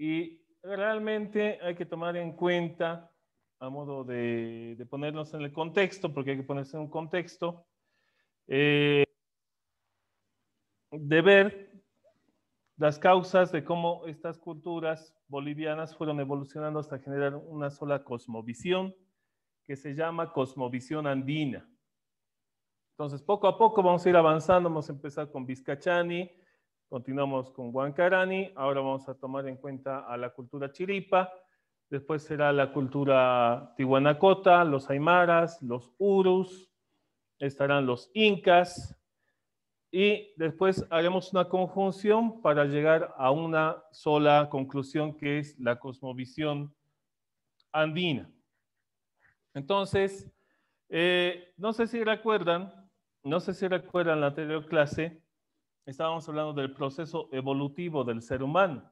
Y realmente hay que tomar en cuenta, a modo de ponernos en el contexto, porque hay que ponerse en un contexto, de ver las causas de cómo estas culturas bolivianas fueron evolucionando hasta generar una sola cosmovisión que se llama cosmovisión andina. Entonces, poco a poco vamos a ir avanzando, vamos a empezar con Vizcachani, continuamos con Huancarani, ahora vamos a tomar en cuenta a la cultura chiripa, después será la cultura tihuanacota, los aymaras, los urus, estarán los incas, y después haremos una conjunción para llegar a una sola conclusión que es la cosmovisión andina. Entonces, no sé si recuerdan la anterior clase, estábamos hablando del proceso evolutivo del ser humano.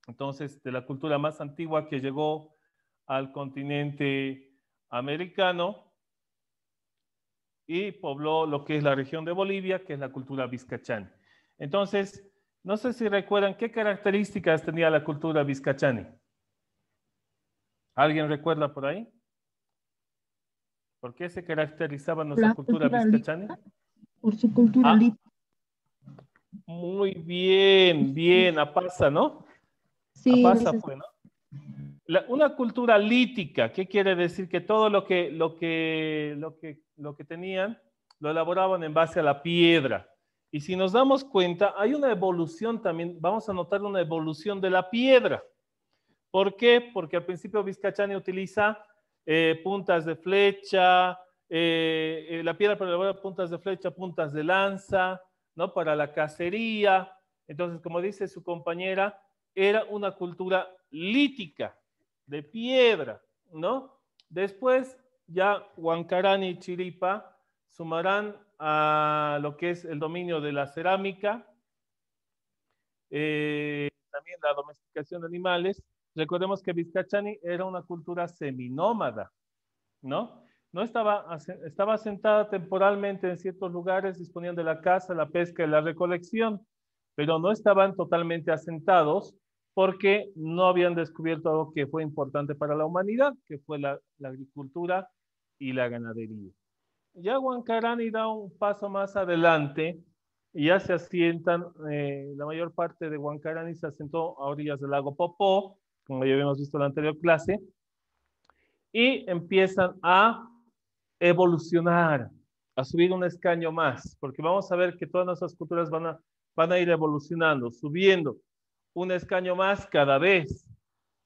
Entonces, de la cultura más antigua que llegó al continente americano y pobló lo que es la región de Bolivia, que es la cultura vizcachani. Entonces, no sé si recuerdan qué características tenía la cultura vizcachani. ¿Alguien recuerda por ahí? ¿Por qué se caracterizaba nuestra La cultura cultura vizcachani? lítica, por su cultura Ah, lítica. muy bien, bien, Apasa, ¿no? Sí, Apasa licenciado. fue, ¿no? Una cultura lítica, ¿qué quiere decir? Que todo lo que tenían lo elaboraban en base a la piedra. Y si nos damos cuenta, hay una evolución también, vamos a notar una evolución de la piedra. ¿Por qué? Porque al principio Vizcachani utiliza puntas de flecha, la piedra para elaborar puntas de flecha, puntas de lanza, ¿no? Para la cacería. Entonces, como dice su compañera, era una cultura lítica, de piedra, ¿no? Después, ya Huancarani y Chiripa sumarán a lo que es el dominio de la cerámica, también la domesticación de animales. Recordemos que Vizcachani era una cultura seminómada, ¿no? No estaba asentada temporalmente en ciertos lugares, disponían de la caza, la pesca y la recolección, pero no estaban totalmente asentados porque no habían descubierto algo que fue importante para la humanidad, que fue la agricultura y la ganadería. Ya Huancarani da un paso más adelante y ya se asientan, la mayor parte de Huancarani se asentó a orillas del lago Popó, como ya habíamos visto en la anterior clase, y empiezan a evolucionar, a subir un escaño más, porque vamos a ver que todas nuestras culturas van a ir evolucionando, subiendo un escaño más cada vez.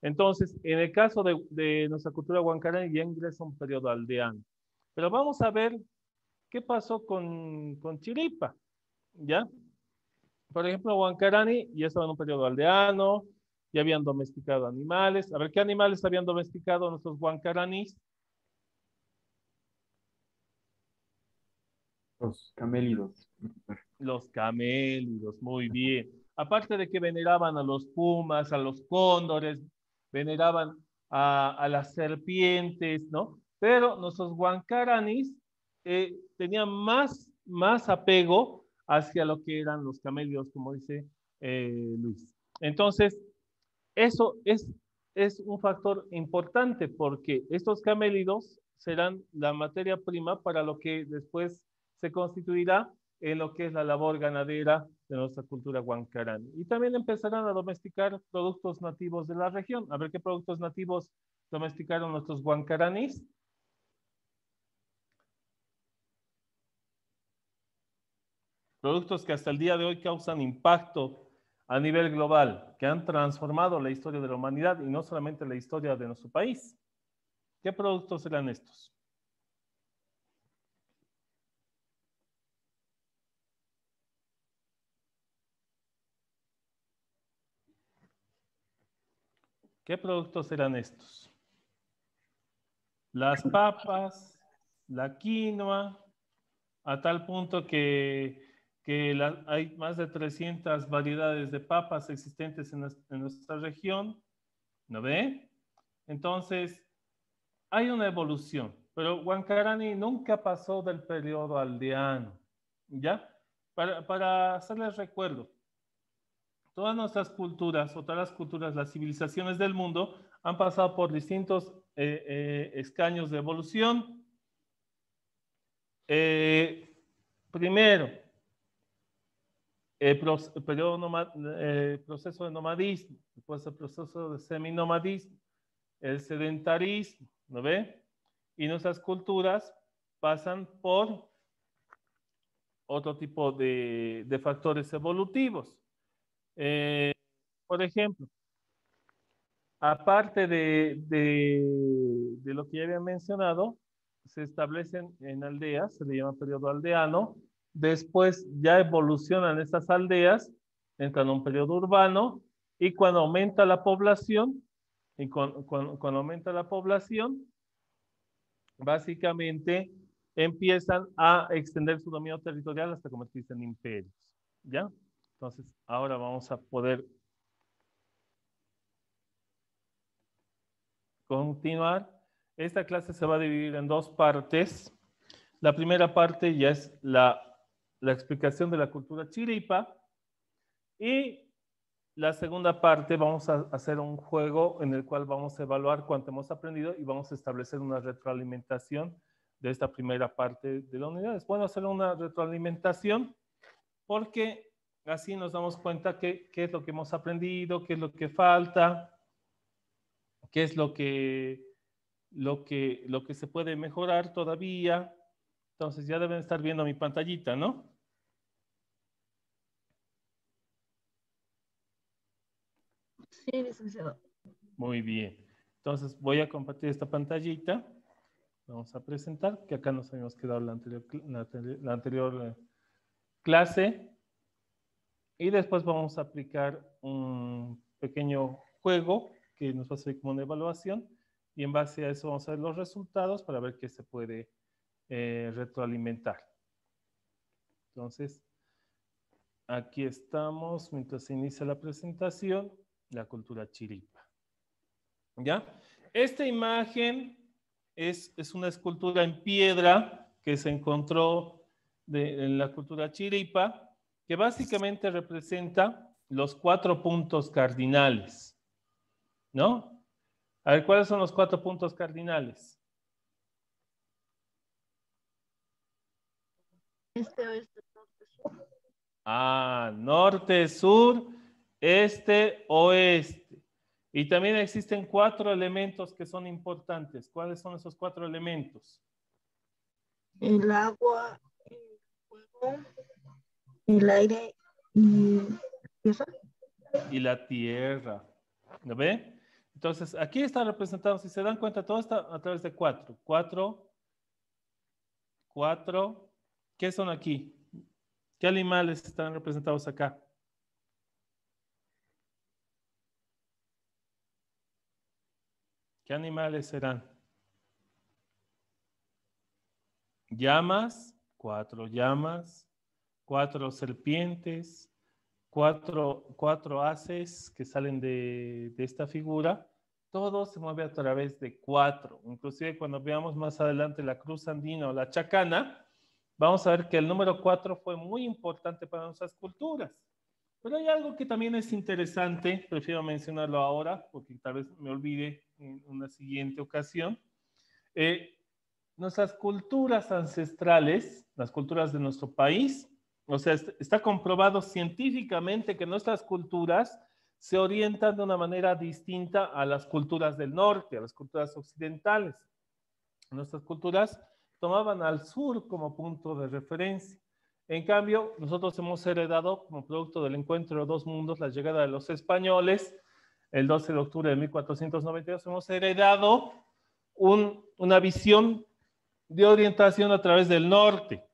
Entonces, en el caso de nuestra cultura huancarana, ya ingresa un periodo aldeano. Pero vamos a ver qué pasó con Chiripa, ¿ya? Por ejemplo, Huancarani ya estaba en un periodo aldeano, ya habían domesticado animales. A ver, ¿qué animales habían domesticado nuestros Huancaranis? Los camélidos. Los camélidos, muy bien. Aparte de que veneraban a los pumas, a los cóndores, veneraban a las serpientes, ¿no? Pero nuestros huancaranis tenían más apego hacia lo que eran los camélidos, como dice Luis. Entonces, eso es un factor importante porque estos camélidos serán la materia prima para lo que después se constituirá en lo que es la labor ganadera de nuestra cultura huancarani. Y también empezarán a domesticar productos nativos de la región. A ver qué productos nativos domesticaron nuestros huancaranis. Productos que hasta el día de hoy causan impacto a nivel global, que han transformado la historia de la humanidad y no solamente la historia de nuestro país. ¿Qué productos serán estos? ¿Qué productos serán estos? Las papas, la quinoa, a tal punto que hay más de 300 variedades de papas existentes en nuestra región, ¿no ve? Entonces, hay una evolución, pero Huancarani nunca pasó del periodo aldeano, ¿ya? Para hacerles recuerdo, todas nuestras culturas, o todas las culturas, las civilizaciones del mundo, han pasado por distintos escaños de evolución. Primero, el proceso de nomadismo, después el proceso de seminomadismo, el sedentarismo, ¿no ve? Y nuestras culturas pasan por otro tipo de factores evolutivos. Por ejemplo, aparte de lo que ya había mencionado, se establecen en aldeas, se le llama periodo aldeano. Después ya evolucionan estas aldeas, entran a un periodo urbano, y cuando aumenta la población, cuando aumenta la población, básicamente empiezan a extender su dominio territorial hasta convertirse en imperios. ¿Ya? Entonces, ahora vamos a poder continuar. Esta clase se va a dividir en dos partes. La primera parte ya es la explicación de la cultura chiripa, y la segunda parte vamos a hacer un juego en el cual vamos a evaluar cuánto hemos aprendido y vamos a establecer una retroalimentación de esta primera parte de la unidad. Es bueno hacer una retroalimentación porque así nos damos cuenta qué es lo que hemos aprendido, qué es lo que falta, qué es lo que se puede mejorar todavía. Entonces ya deben estar viendo mi pantallita, ¿no? Sí, licenciado. Muy bien. Entonces voy a compartir esta pantallita. Vamos a presentar, que acá nos habíamos quedado la anterior clase. Y después vamos a aplicar un pequeño juego que nos va a servir como una evaluación. Y en base a eso vamos a ver los resultados para ver qué se puede retroalimentar. Entonces, aquí estamos, mientras se inicia la presentación, la cultura chiripa. ¿Ya? Esta imagen es una escultura en piedra que se encontró en la cultura chiripa, que básicamente representa los 4 puntos cardinales, ¿no? A ver, ¿cuáles son los 4 puntos cardinales? Este, oeste, norte, sur. Norte, sur, este, oeste. Y también existen 4 elementos que son importantes. ¿Cuáles son esos 4 elementos? El agua, el fuego, el aire y ¿eso? Y la tierra. ¿Lo ve? Entonces, aquí está representado, si se dan cuenta, todo está a través de 4. 4. ¿Qué son aquí? ¿Qué animales están representados acá? ¿Qué animales serán? Llamas, 4 llamas, 4 serpientes, 4 haces que salen de esta figura. Todo se mueve a través de 4. Inclusive cuando veamos más adelante la cruz andina o la chacana, vamos a ver que el número 4 fue muy importante para nuestras culturas. Pero hay algo que también es interesante, prefiero mencionarlo ahora, porque tal vez me olvide en una siguiente ocasión. Nuestras culturas ancestrales, las culturas de nuestro país, o sea, está comprobado científicamente que nuestras culturas se orientan de una manera distinta a las culturas del norte, a las culturas occidentales. Nuestras culturas tomaban al sur como punto de referencia. En cambio, nosotros hemos heredado, como producto del encuentro de dos mundos, la llegada de los españoles, el 12 de octubre de 1492, hemos heredado una visión de orientación a través del norte.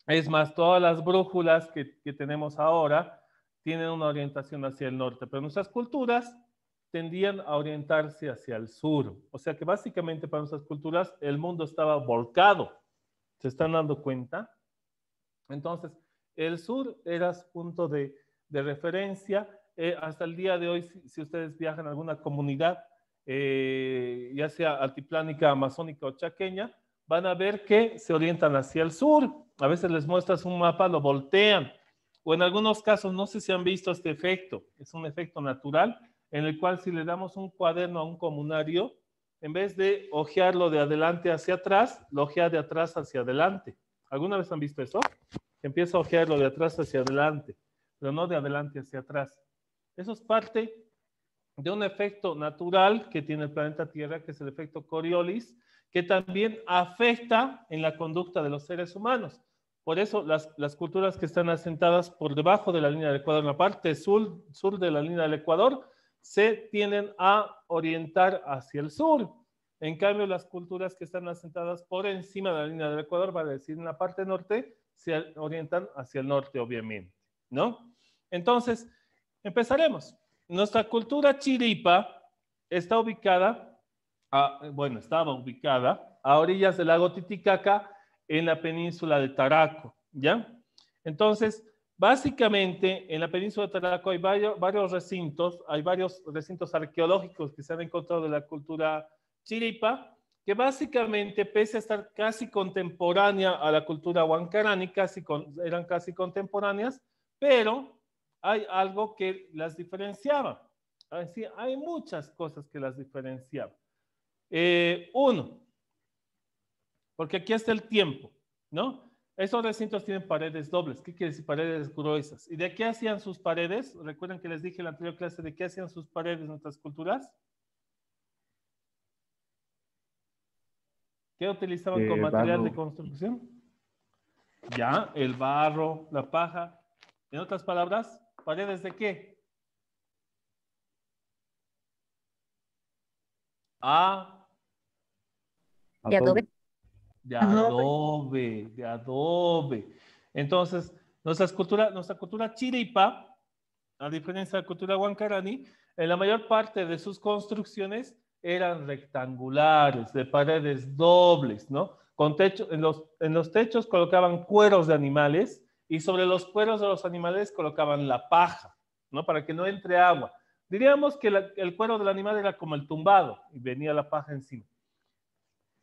Es más, todas las brújulas que tenemos ahora tienen una orientación hacia el norte, pero nuestras culturas tendían a orientarse hacia el sur. O sea que básicamente para nuestras culturas el mundo estaba volcado. ¿Se están dando cuenta? Entonces, el sur era su punto de referencia. Hasta el día de hoy, si ustedes viajan a alguna comunidad, ya sea altiplánica, amazónica o chaqueña, van a ver que se orientan hacia el sur. A veces les muestras un mapa, lo voltean. o en algunos casos, no sé si han visto este efecto, es un efecto natural, en el cual si le damos un cuaderno a un comunario, en vez de hojearlo de adelante hacia atrás, lo hojea de atrás hacia adelante. ¿Alguna vez han visto eso? Empieza a hojearlo de atrás hacia adelante, pero no de adelante hacia atrás. Eso es parte de un efecto natural que tiene el planeta Tierra, que es el efecto Coriolis, que también afecta en la conducta de los seres humanos. Por eso las culturas que están asentadas por debajo de la línea del Ecuador, en la parte sur de la línea del Ecuador, se tienden a orientar hacia el sur. En cambio, las culturas que están asentadas por encima de la línea del Ecuador, vale decir, en la parte norte, se orientan hacia el norte, obviamente, ¿no? Entonces, empezaremos. Nuestra cultura chiripa está ubicada, estaba ubicada a orillas del lago Titicaca en la península de Taraco, ¿ya? Entonces, básicamente, en la península de Taraco hay varios recintos arqueológicos que se han encontrado de la cultura chiripa, que básicamente, pese a estar casi contemporánea a la cultura huancarani, eran casi contemporáneas, pero hay algo que las diferenciaba. Así, hay muchas cosas que las diferenciaban. Uno, porque aquí está el tiempo, ¿no? Esos recintos tienen paredes dobles. ¿Qué quiere decir paredes gruesas? ¿Y de qué hacían sus paredes? ¿Recuerdan que les dije en la anterior clase de qué hacían sus paredes en otras culturas? ¿Qué utilizaban como material de construcción? Ya, el barro, la paja. En otras palabras, ¿paredes de qué? De adobe. De adobe. Entonces, nuestra cultura chiripa, a diferencia de la cultura huancarani, en la mayor parte de sus construcciones eran rectangulares, de paredes dobles, ¿no? Con techo, en los techos colocaban cueros de animales y sobre los cueros de los animales colocaban la paja, ¿no? Para que no entre agua. Diríamos que el cuero del animal era como el tumbado y venía la paja encima.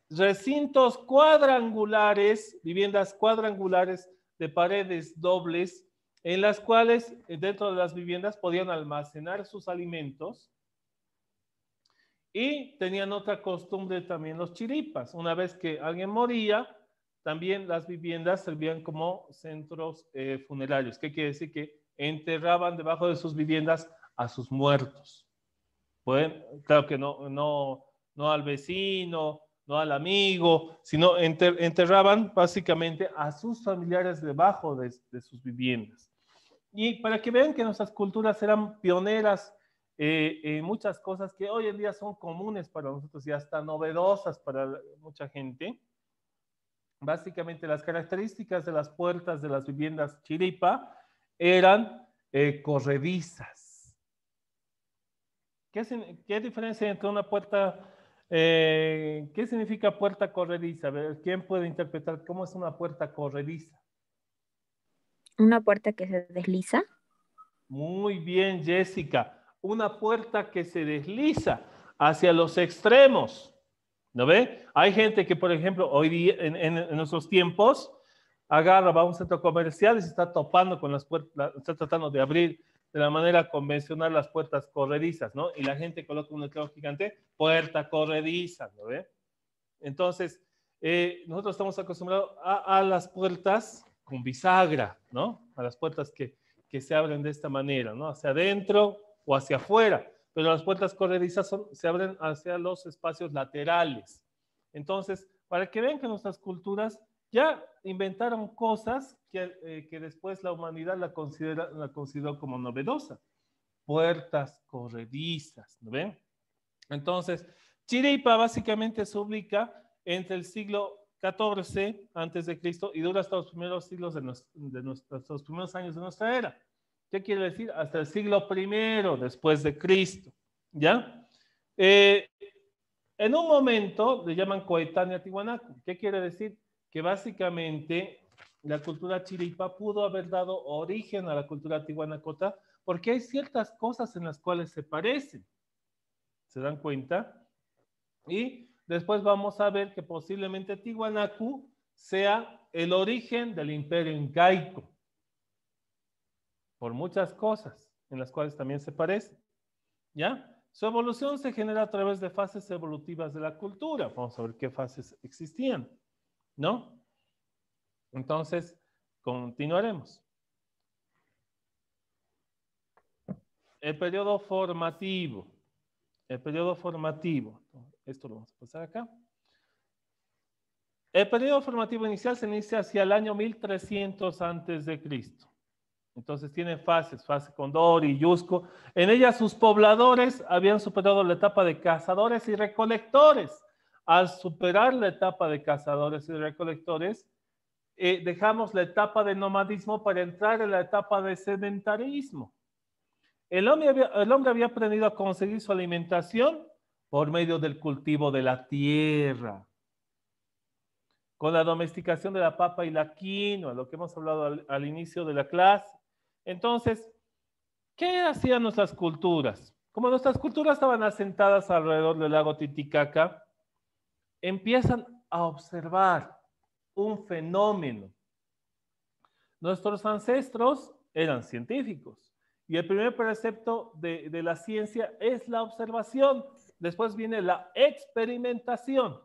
Recintos cuadrangulares, viviendas cuadrangulares de paredes dobles, en las cuales dentro de las viviendas podían almacenar sus alimentos y tenían otra costumbre también los chiripas. Una vez que alguien moría, también las viviendas servían como centros funerarios. ¿Qué quiere decir? Que enterraban debajo de sus viviendas a sus muertos. Pueden, claro que no al vecino, no al amigo, sino enterraban básicamente a sus familiares debajo de sus viviendas. Y para que vean que nuestras culturas eran pioneras en muchas cosas que hoy en día son comunes para nosotros y hasta novedosas para mucha gente, básicamente las características de las puertas de las viviendas chiripa eran corredizas. ¿Qué diferencia entre una puerta? ¿Qué significa puerta corrediza? A ver, ¿quién puede interpretar cómo es una puerta corrediza? Una puerta que se desliza. Muy bien, Jessica. Una puerta que se desliza hacia los extremos. ¿No ve? Hay gente que, por ejemplo, hoy día, en nuestros tiempos, va a un centro comercial y se está topando con las puertas, está tratando de abrir de la manera convencional las puertas corredizas, ¿no? Y la gente coloca un letrero gigante, puerta corrediza, ¿no ve? Entonces, nosotros estamos acostumbrados a las puertas con bisagra, ¿no? A las puertas que se abren de esta manera, ¿no? Hacia adentro o hacia afuera. Pero las puertas corredizas se abren hacia los espacios laterales. Entonces, para que vean que nuestras culturas ya inventaron cosas que después la humanidad la consideró como novedosa. Puertas corredizas, ¿no ven? Entonces, Chiripa básicamente se ubica entre el siglo XIV antes de Cristo y dura hasta los primeros siglos hasta los primeros años de nuestra era. ¿Qué quiere decir? Hasta el siglo I después de Cristo, ¿ya? En un momento le llaman coetánea Tiwanaku. ¿Qué quiere decir? Que básicamente la cultura chiripa pudo haber dado origen a la cultura tihuanacota porque hay ciertas cosas en las cuales se parecen. ¿Se dan cuenta? Y después vamos a ver que posiblemente Tiwanaku sea el origen del imperio incaico. por muchas cosas en las cuales también se parece. ¿Ya? Su evolución se genera a través de fases evolutivas de la cultura. Vamos a ver qué fases existían, ¿no? Entonces, continuaremos. El periodo formativo. El periodo formativo. Esto lo vamos a pasar acá. El periodo formativo inicial se inicia hacia el año 1300 antes de Cristo. Entonces tiene fases, fase Condor y Yusco. En ellas sus pobladores habían superado la etapa de cazadores y recolectores. Al superar la etapa de cazadores y recolectores, dejamos la etapa de nomadismo para entrar en la etapa de sedentarismo. El hombre había aprendido a conseguir su alimentación por medio del cultivo de la tierra, con la domesticación de la papa y la quinoa, lo que hemos hablado al inicio de la clase. Entonces, ¿qué hacían nuestras culturas? Como nuestras culturas estaban asentadas alrededor del lago Titicaca, empiezan a observar un fenómeno. Nuestros ancestros eran científicos y el primer precepto de la ciencia es la observación. Después viene la experimentación.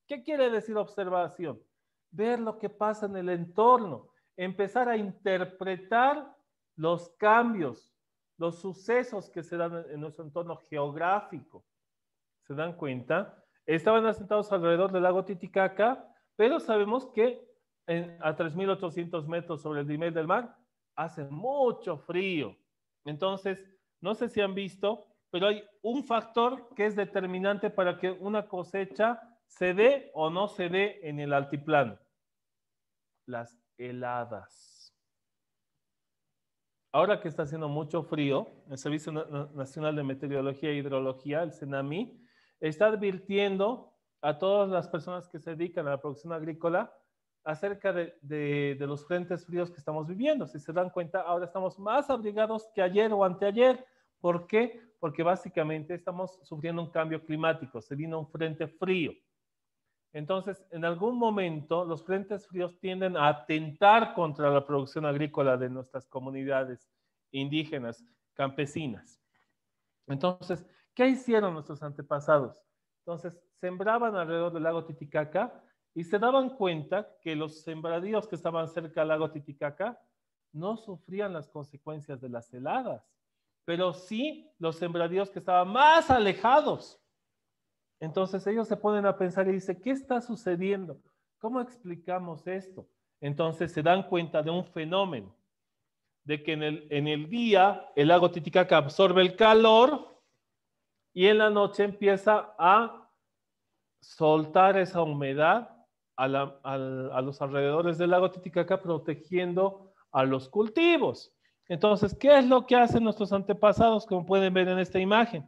¿Qué quiere decir observación? Ver lo que pasa en el entorno, empezar a interpretar los cambios, los sucesos que se dan en nuestro entorno geográfico. ¿Se dan cuenta? Estaban asentados alrededor del lago Titicaca, pero sabemos que a 3.800 metros sobre el nivel del mar hace mucho frío. Entonces, no sé si han visto, pero hay un factor que es determinante para que una cosecha se dé o no se dé en el altiplano. Las heladas. Ahora que está haciendo mucho frío, el Servicio Nacional de Meteorología e Hidrología, el CENAMI, está advirtiendo a todas las personas que se dedican a la producción agrícola acerca de los frentes fríos que estamos viviendo. Si se dan cuenta, ahora estamos más abrigados que ayer o anteayer. ¿Por qué? Porque básicamente estamos sufriendo un cambio climático. Se vino un frente frío. Entonces, en algún momento, los frentes fríos tienden a atentar contra la producción agrícola de nuestras comunidades indígenas, campesinas. Entonces, ¿qué hicieron nuestros antepasados? Entonces, sembraban alrededor del lago Titicaca y se daban cuenta que los sembradíos que estaban cerca del lago Titicaca no sufrían las consecuencias de las heladas, pero sí los sembradíos que estaban más alejados. Entonces ellos se ponen a pensar y dicen, ¿qué está sucediendo? ¿Cómo explicamos esto? Entonces se dan cuenta de un fenómeno, de que en el día el lago Titicaca absorbe el calor y en la noche empieza a soltar esa humedad a los alrededores del lago Titicaca, protegiendo a los cultivos. Entonces, ¿qué es lo que hacen nuestros antepasados, como pueden ver en esta imagen?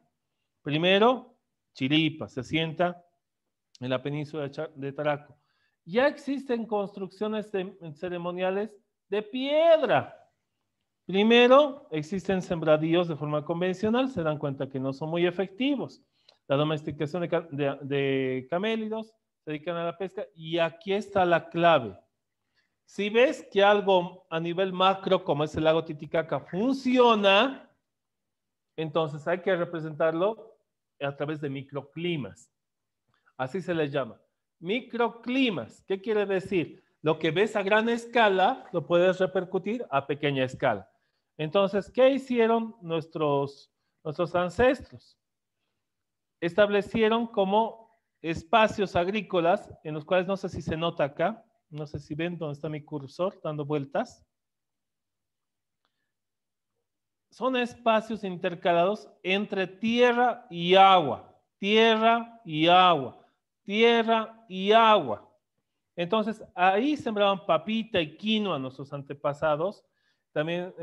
Primero, Chiripa, se sienta en la península de Taraco. Ya existen construcciones ceremoniales de piedra. Primero, existen sembradíos de forma convencional, se dan cuenta que no son muy efectivos. La domesticación de camélidos, se dedican a la pesca y aquí está la clave. Si ves que algo a nivel macro, como es el lago Titicaca, funciona, entonces hay que representarlo a través de microclimas. Así se les llama. Microclimas, ¿qué quiere decir? Lo que ves a gran escala lo puedes repercutir a pequeña escala. Entonces, ¿qué hicieron nuestros ancestros? Establecieron como espacios agrícolas en los cuales, no sé si se nota acá, no sé si ven dónde está mi cursor dando vueltas. Son espacios intercalados entre tierra y agua, tierra y agua, tierra y agua. Entonces, ahí sembraban papita y quinoa nuestros antepasados. También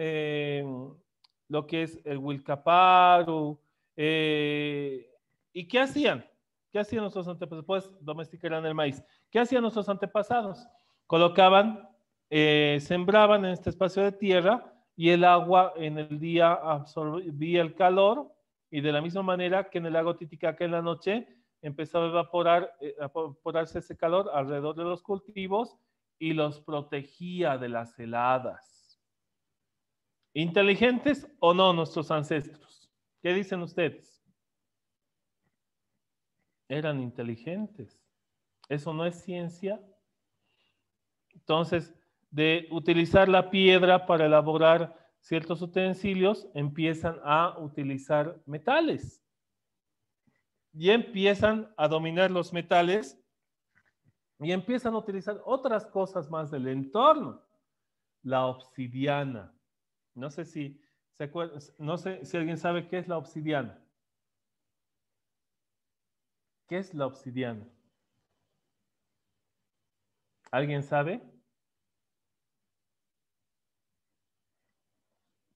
lo que es el Wilcaparu. ¿Y qué hacían? ¿Qué hacían nuestros antepasados? Pues domesticaran el maíz. ¿Qué hacían nuestros antepasados? Colocaban, sembraban en este espacio de tierra y el agua en el día absorbía el calor y de la misma manera que en el lago Titicaca en la noche empezaba a evaporarse ese calor alrededor de los cultivos y los protegía de las heladas. ¿Inteligentes o no nuestros ancestros? ¿Qué dicen ustedes? Eran inteligentes. ¿Eso no es ciencia? Entonces, de utilizar la piedra para elaborar ciertos utensilios, empiezan a utilizar metales. Y empiezan a dominar los metales y empiezan a utilizar otras cosas más del entorno. La obsidiana. No sé si se acuerdan, no sé si alguien sabe qué es la obsidiana. ¿Qué es la obsidiana? ¿Alguien sabe?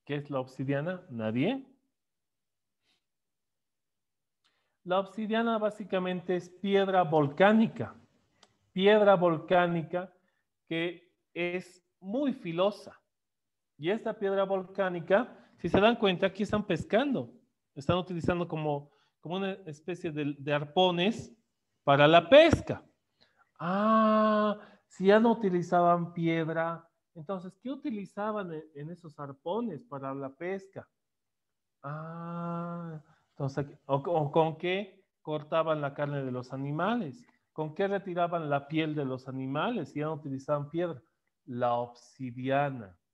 ¿Qué es la obsidiana? ¿Nadie? La obsidiana básicamente es piedra volcánica que es muy filosa. Y esta piedra volcánica, si se dan cuenta, aquí están pescando. Están utilizando como una especie de arpones para la pesca. Ah, si ya no utilizaban piedra, entonces, ¿qué utilizaban en esos arpones para la pesca? Ah, entonces, o con qué cortaban la carne de los animales, con qué retiraban la piel de los animales si ya no utilizaban piedra. La obsidiana,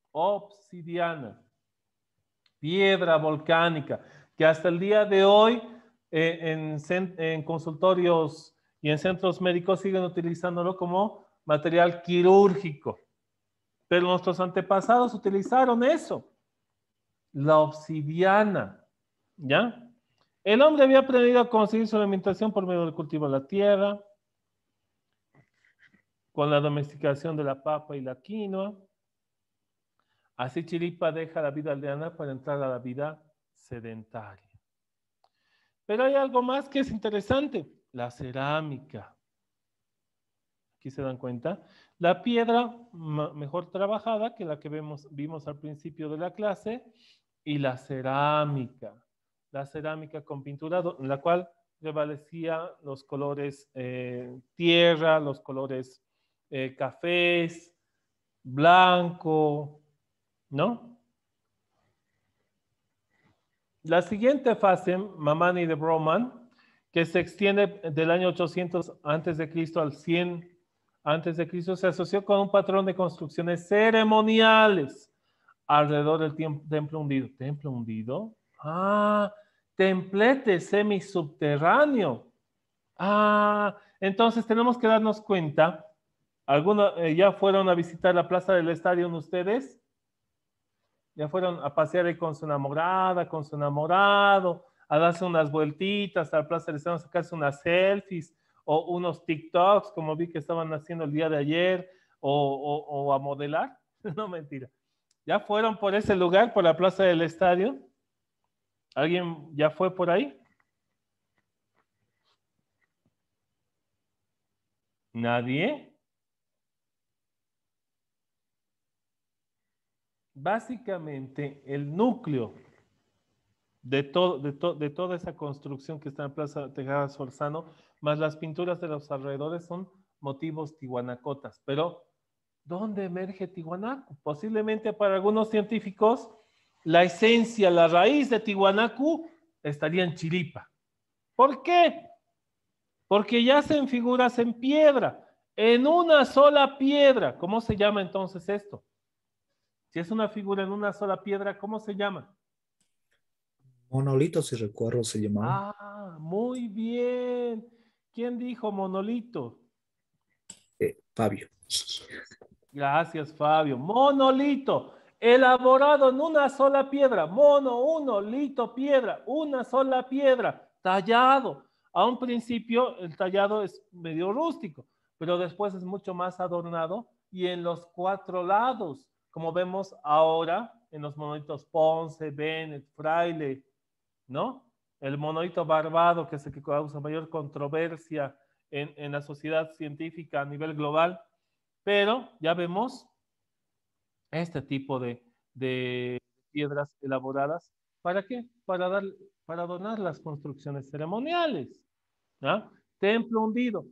piedra volcánica, que hasta el día de hoy en consultorios y en centros médicos siguen utilizándolo como material quirúrgico. Pero nuestros antepasados utilizaron eso, la obsidiana, ¿ya? El hombre había aprendido a conseguir su alimentación por medio del cultivo de la tierra, con la domesticación de la papa y la quinoa. Así Chiripa deja la vida aldeana para entrar a la vida sedentaria. Pero hay algo más que es interesante, la cerámica. Aquí se dan cuenta. La piedra mejor trabajada que la que vimos al principio de la clase y la cerámica. La cerámica con pintura, en la cual prevalecía los colores tierra, los colores cafés, blanco, ¿no? La siguiente fase, Mamani de Broman, que se extiende del año 800 a.C. al 100 a.C., se asoció con un patrón de construcciones ceremoniales alrededor del templo hundido. ¿Templo hundido? Ah, templete semisubterráneo. Ah, entonces tenemos que darnos cuenta. ¿Algunos ya fueron a visitar la Plaza del Estadio ustedes? Ya fueron a pasear ahí con su enamorada, con su enamorado, a darse unas vueltitas a la Plaza del Estadio, a sacarse unas selfies o unos TikToks, como vi que estaban haciendo el día de ayer, o a modelar. No, mentira. ¿Ya fueron por ese lugar, por la Plaza del Estadio? ¿Alguien ya fue por ahí? ¿Nadie? Básicamente, el núcleo de toda esa construcción que está en Plaza Tejada Sorzano, más las pinturas de los alrededores, son motivos tihuanacotas. Pero, ¿dónde emerge Tiwanaku? Posiblemente para algunos científicos, la esencia, la raíz de Tiwanaku estaría en Chiripa. ¿Por qué? Porque yacen figuras en piedra, en una sola piedra. ¿Cómo se llama entonces esto? Si es una figura en una sola piedra, ¿cómo se llama? Monolito, si recuerdo, se llamaba. Ah, muy bien. ¿Quién dijo monolito? Fabio. Gracias, Fabio. Monolito, elaborado en una sola piedra. Mono, uno, lito, piedra, una sola piedra, tallado. A un principio el tallado es medio rústico, pero después es mucho más adornado y en los cuatro lados, como vemos ahora en los monolitos Ponce, Bennett, Fraile, ¿no? El monolito barbado, que es el que causa mayor controversia en la sociedad científica a nivel global, pero ya vemos este tipo de piedras elaboradas. ¿Para qué? Para adornar las construcciones ceremoniales. ¿Ah? Templo hundido,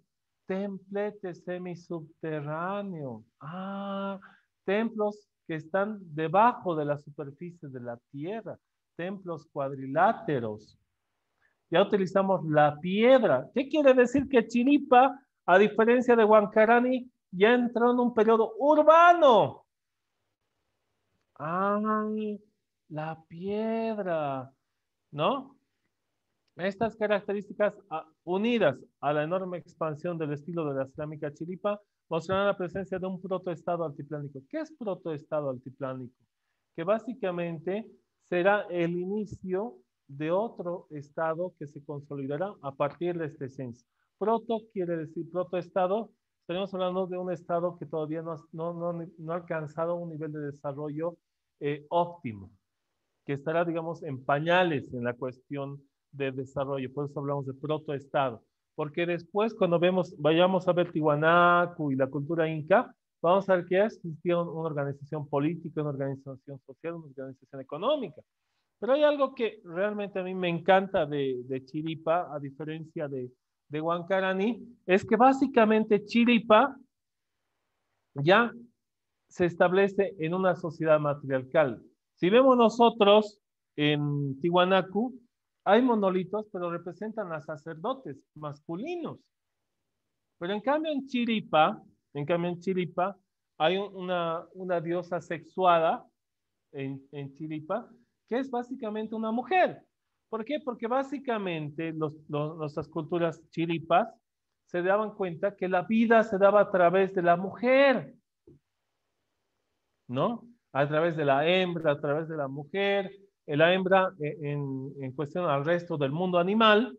templete semisubterráneo. Ah, templos que están debajo de la superficie de la tierra, templos cuadriláteros. Ya utilizamos la piedra. ¿Qué quiere decir? Que Chiripa, a diferencia de Huancarani, ya entró en un periodo urbano. Ah, la piedra, ¿no? Estas características unidas a la enorme expansión del estilo de la cerámica chiripa mostrarán la presencia de un protoestado altiplánico. ¿Qué es protoestado altiplánico? Que básicamente será el inicio de otro estado que se consolidará a partir de esta esencia. Proto quiere decir protoestado. Estaremos hablando de un estado que todavía no ha alcanzado un nivel de desarrollo óptimo, que estará, digamos, en pañales en la cuestión de desarrollo. Por eso hablamos de protoestado. Porque después, cuando vayamos a ver Tiwanaku y la cultura inca, vamos a ver que ya existía una organización política, una organización social, una organización económica. Pero hay algo que realmente a mí me encanta de Chiripa, a diferencia de Huancarani, es que básicamente Chiripa ya se establece en una sociedad matriarcal. Si vemos nosotros en Tiwanaku, hay monolitos, pero representan a sacerdotes masculinos. Pero en cambio en Chiripa hay una diosa sexuada en Chiripa, que es básicamente una mujer. ¿Por qué? Porque básicamente nuestras culturas chiripas se daban cuenta que la vida se daba a través de la mujer, ¿no? A través de la hembra, a través de la mujer, la hembra en cuestión al resto del mundo animal,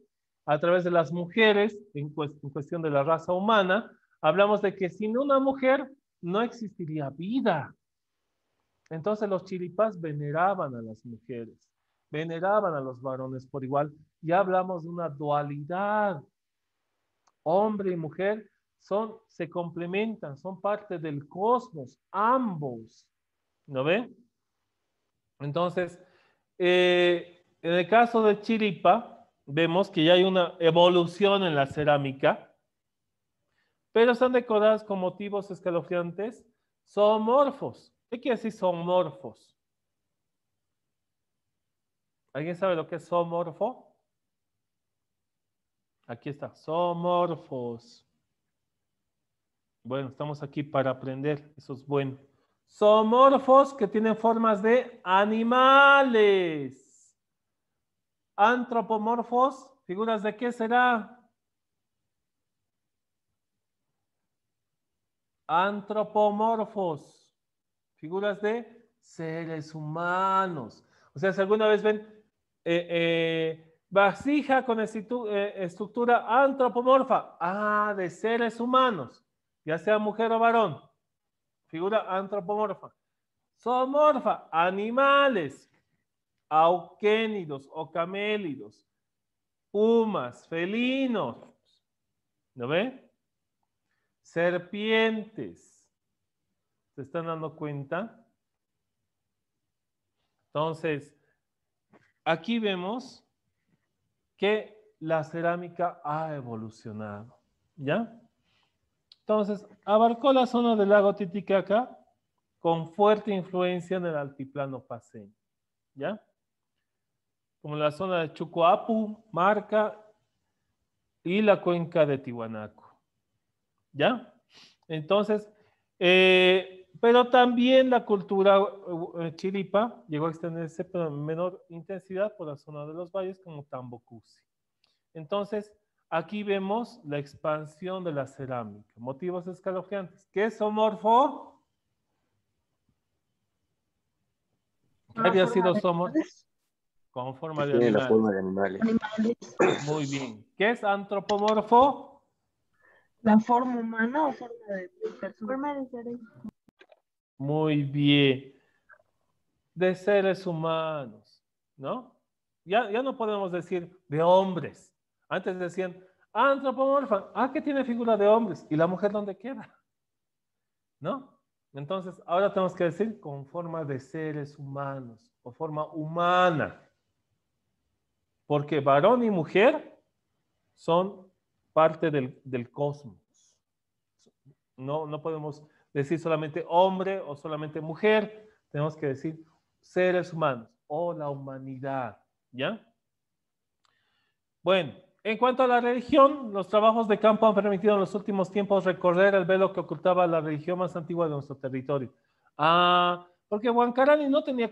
a través de las mujeres en cuestión de la raza humana. Hablamos de que sin una mujer no existiría vida. Entonces los chiripas veneraban a las mujeres, veneraban a los varones por igual. Ya hablamos de una dualidad. Hombre y mujer se complementan, son parte del cosmos, ambos. ¿No ve? Entonces, en el caso de Chiripa, vemos que ya hay una evolución en la cerámica, pero están decoradas con motivos escalofriantes zoomorfos. ¿Qué quiere decir zoomorfos? ¿Alguien sabe lo que es zoomorfo? Aquí está, zoomorfos. Bueno, estamos aquí para aprender, eso es bueno. Zoomorfos que tienen formas de animales. Antropomorfos, ¿figuras de qué será? Antropomorfos, figuras de seres humanos. O sea, si alguna vez ven vasija con estructura antropomorfa, de seres humanos, ya sea mujer o varón, figura antropomorfa. Zoomorfa, animales, auquénidos o camélidos, pumas, felinos, ¿no ve? Serpientes, ¿se están dando cuenta? Entonces, aquí vemos que la cerámica ha evolucionado, ¿ya? Entonces, abarcó la zona del lago Titicaca con fuerte influencia en el altiplano paceño, ¿ya? Como la zona de Chucoapu, Marca y la cuenca de Tiwanaku, ¿ya? Entonces, pero también la cultura chiripa llegó a extenderse pero en menor intensidad por la zona de los valles como Tambocusi. Entonces, aquí vemos la expansión de la cerámica. Motivos escalofriantes. ¿Qué es zoomorfo? ¿Qué había sido zoomorfo? Con forma de Tiene la animales. forma de animales. Muy bien. ¿Qué es antropomorfo? ¿La forma humana o forma de persona? Forma de ser. Muy bien. De seres humanos, ¿no? Ya no podemos decir de hombres. Antes decían antropomorfa. Que tiene figura de hombres. ¿Y la mujer dónde queda? ¿No? Entonces, ahora tenemos que decir con forma de seres humanos o forma humana. Porque varón y mujer son parte del cosmos. No podemos decir solamente hombre o solamente mujer, tenemos que decir seres humanos o la humanidad, ¿ya? Bueno, en cuanto a la religión, los trabajos de campo han permitido en los últimos tiempos recorrer el velo que ocultaba la religión más antigua de nuestro territorio. Porque Huancarani no tenía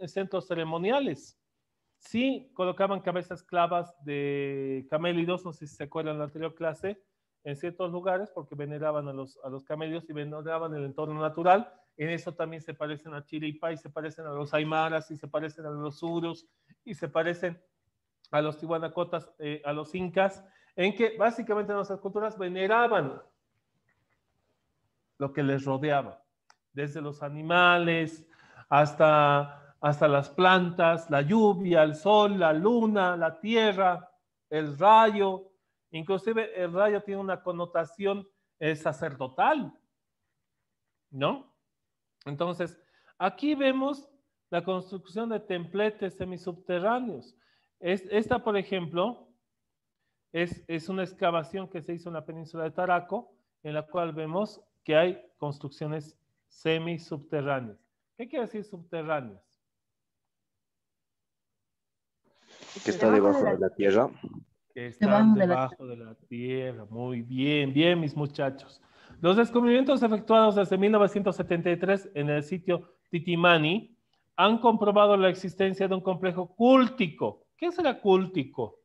centros ceremoniales. Sí colocaban cabezas clavas de camélidos, no sé si se acuerdan de la anterior clase, en ciertos lugares porque veneraban a los camélidos y veneraban el entorno natural. En eso también se parecen a Chiripa y se parecen a los aymaras y se parecen a los urus y se parecen a los tihuanacotas, a los incas, en que básicamente nuestras culturas veneraban lo que les rodeaba, desde los animales hasta las plantas, la lluvia, el sol, la luna, la tierra, el rayo. Inclusive el rayo tiene una connotación sacerdotal, ¿no? Entonces, aquí vemos la construcción de templetes semisubterráneos. Esta, por ejemplo, es una excavación que se hizo en la península de Taraco, en la cual vemos que hay construcciones semisubterráneas. ¿Qué quiere decir subterráneas? Que está debajo de la tierra. Que están debajo de la tierra. Muy bien, bien, mis muchachos. Los descubrimientos efectuados desde 1973 en el sitio Titimani han comprobado la existencia de un complejo cúltico. ¿Qué será cúltico?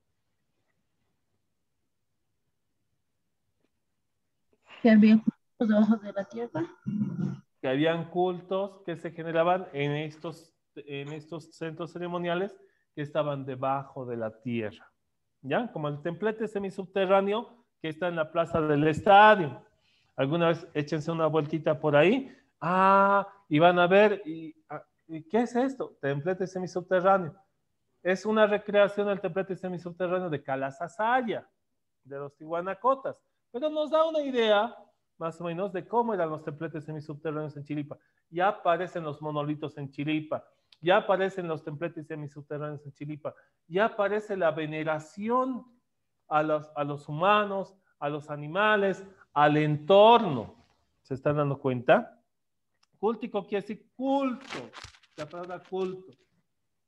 Que había cultos debajo de la tierra. Que habían cultos que se generaban en estos centros ceremoniales que estaban debajo de la tierra. ¿Ya? Como el templete semisubterráneo que está en la plaza del estadio. Alguna vez échense una vueltita por ahí. Y van a ver, ¿y qué es esto? Templete semisubterráneo. Es una recreación del templete semisubterráneo de Calasasaya, de los tihuanacotas. Pero nos da una idea, más o menos, de cómo eran los templetes semisubterráneos en Chiripa. Ya aparecen los monolitos en Chiripa. Ya aparecen los templetes semisubterráneos en Chiripa. Ya aparece la veneración a los humanos, a los animales, al entorno. ¿Se están dando cuenta? Cúltico quiere decir culto. La palabra culto.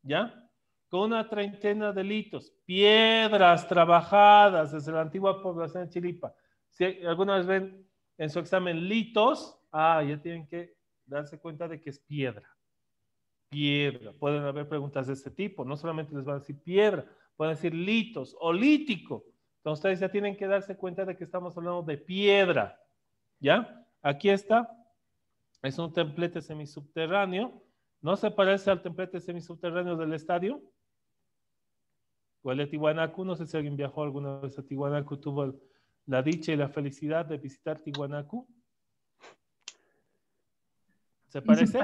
¿Ya? Con una treintena de litos, piedras trabajadas desde la antigua población de Chiripa. Si alguna vez ven en su examen litos, ya tienen que darse cuenta de que es piedra. Piedra. Pueden haber preguntas de este tipo. No solamente les van a decir piedra, pueden decir litos o lítico. Entonces ustedes ya tienen que darse cuenta de que estamos hablando de piedra. ¿Ya? Aquí está. Es un templete semisubterráneo. ¿No se parece al templete semisubterráneo del estadio? O el de Tiwanaku. No sé si alguien viajó alguna vez a Tiwanaku, tuvo la dicha y la felicidad de visitar Tiwanaku. ¿Se parece?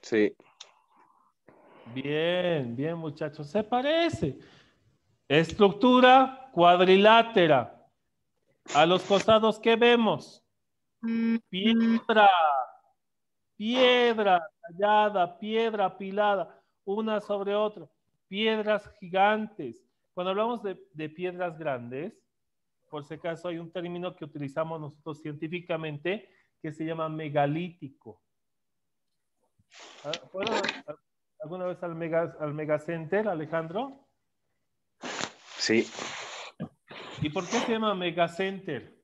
Sí. Bien, bien, muchachos, se parece. Estructura cuadrilátera. A los costados, ¿qué vemos? Piedra, piedra tallada, piedra apilada, una sobre otra. Piedras gigantes. Cuando hablamos de piedras grandes, por si acaso hay un término que utilizamos nosotros científicamente que se llama megalítico. ¿Fueron alguna vez al Megacenter, Alejandro? Sí. ¿Y por qué se llama Megacenter?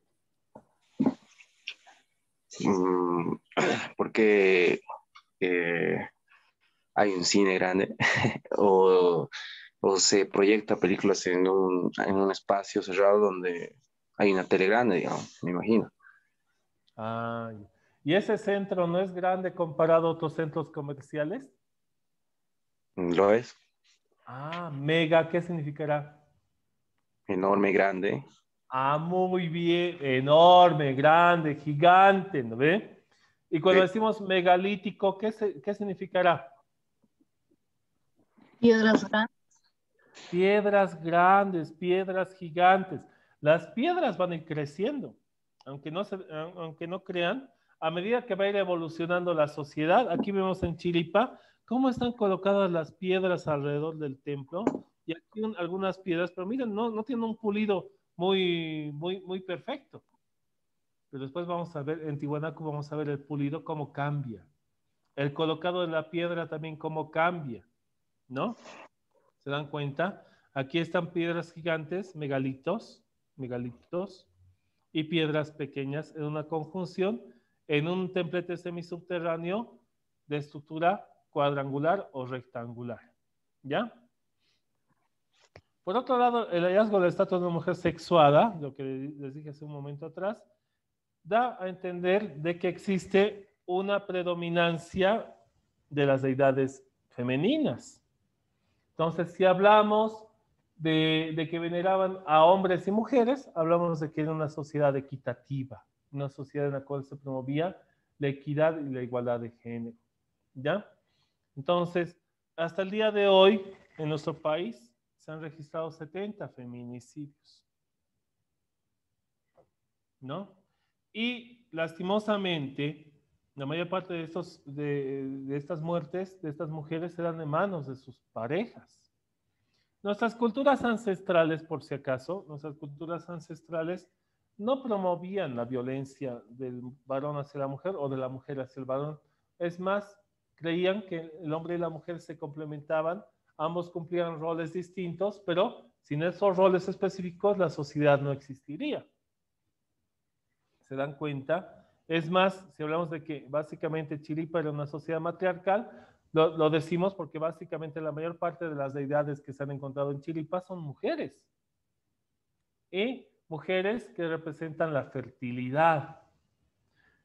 Porque hay un cine grande o se proyecta películas en un espacio cerrado donde hay una tele grande, digamos, me imagino. ¿Y ese centro no es grande comparado a otros centros comerciales? Lo es. Mega, ¿qué significará? Enorme, grande. Muy bien, enorme, grande, gigante, ¿no ve? Y cuando decimos megalítico, ¿qué significará? Piedras grandes. Piedras grandes, piedras gigantes. Las piedras van a ir creciendo, aunque no crean, a medida que va a ir evolucionando la sociedad. Aquí vemos en Chiripa cómo están colocadas las piedras alrededor del templo. Y aquí algunas piedras, pero miren, no tienen un pulido muy, muy, muy perfecto. pero después vamos a ver, en Tiwanaku vamos a ver el pulido cómo cambia. El colocado de la piedra también cómo cambia, ¿no? ¿Se dan cuenta? Aquí están piedras gigantes, megalitos, y piedras pequeñas en una conjunción en un templete semisubterráneo de estructura cuadrangular o rectangular. ¿Ya? Por otro lado, el hallazgo de la estatua de una mujer sexuada, lo que les dije hace un momento atrás, da a entender de que existe una predominancia de las deidades femeninas. Entonces, si hablamos de que veneraban a hombres y mujeres, hablamos de que era una sociedad equitativa, una sociedad en la cual se promovía la equidad y la igualdad de género. ¿Ya? Entonces, hasta el día de hoy, en nuestro país, se han registrado 70 feminicidios, ¿no? Y lastimosamente, la mayor parte de estas muertes, de estas mujeres, eran de manos de sus parejas. Nuestras culturas ancestrales, por si acaso, nuestras culturas ancestrales no promovían la violencia del varón hacia la mujer o de la mujer hacia el varón. Es más, creían que el hombre y la mujer se complementaban, ambos cumplían roles distintos, pero sin esos roles específicos la sociedad no existiría. ¿Se dan cuenta? Es más, si hablamos de que básicamente Chiripa era una sociedad matriarcal, lo decimos porque básicamente la mayor parte de las deidades que se han encontrado en Chiripa son mujeres. Y mujeres que representan la fertilidad.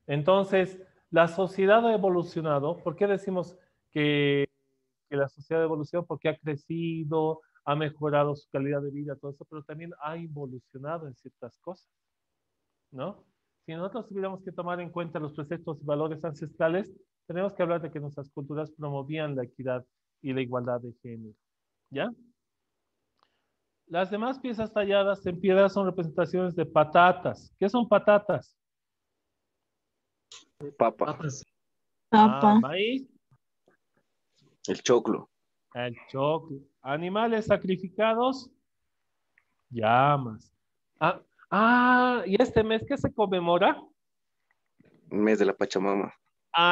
Entonces, la sociedad ha evolucionado. ¿Por qué decimos que la sociedad ha evolucionado? Porque ha crecido, ha mejorado su calidad de vida, todo eso, pero también ha evolucionado en ciertas cosas, ¿no? Si nosotros tuviéramos que tomar en cuenta los preceptos y valores ancestrales, tenemos que hablar de que nuestras culturas promovían la equidad y la igualdad de género, ¿ya? Las demás piezas talladas en piedra son representaciones de patatas. ¿Qué son patatas? Papa, Papa. Maíz, el choclo, el choclo. Animales sacrificados, llamas. ¿Y este mes qué se conmemora? mes de la Pachamama.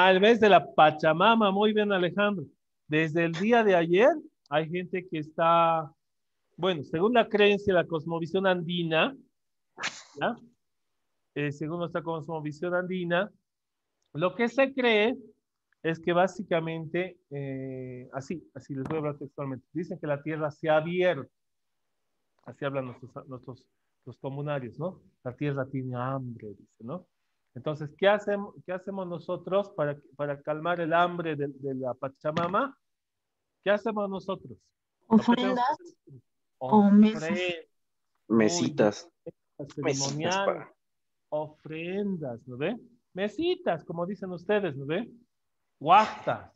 El mes de la Pachamama. Muy bien, Alejandro. Desde el día de ayer hay gente que está, bueno, según la creencia, la cosmovisión andina, ¿ya? Según nuestra cosmovisión andina, lo que se cree es que básicamente, así les voy a hablar textualmente, dicen que la tierra se ha abierto, así hablan los comunarios, ¿no? La tierra tiene hambre, dice, ¿no? Entonces, ¿qué hacemos nosotros para calmar el hambre de la Pachamama? ¿Qué hacemos nosotros? Ofrendas o mesas. Mesitas. Ceremoniales, ofrendas, ¿no ve? Mesitas, como dicen ustedes, ¿no ve? Guastas.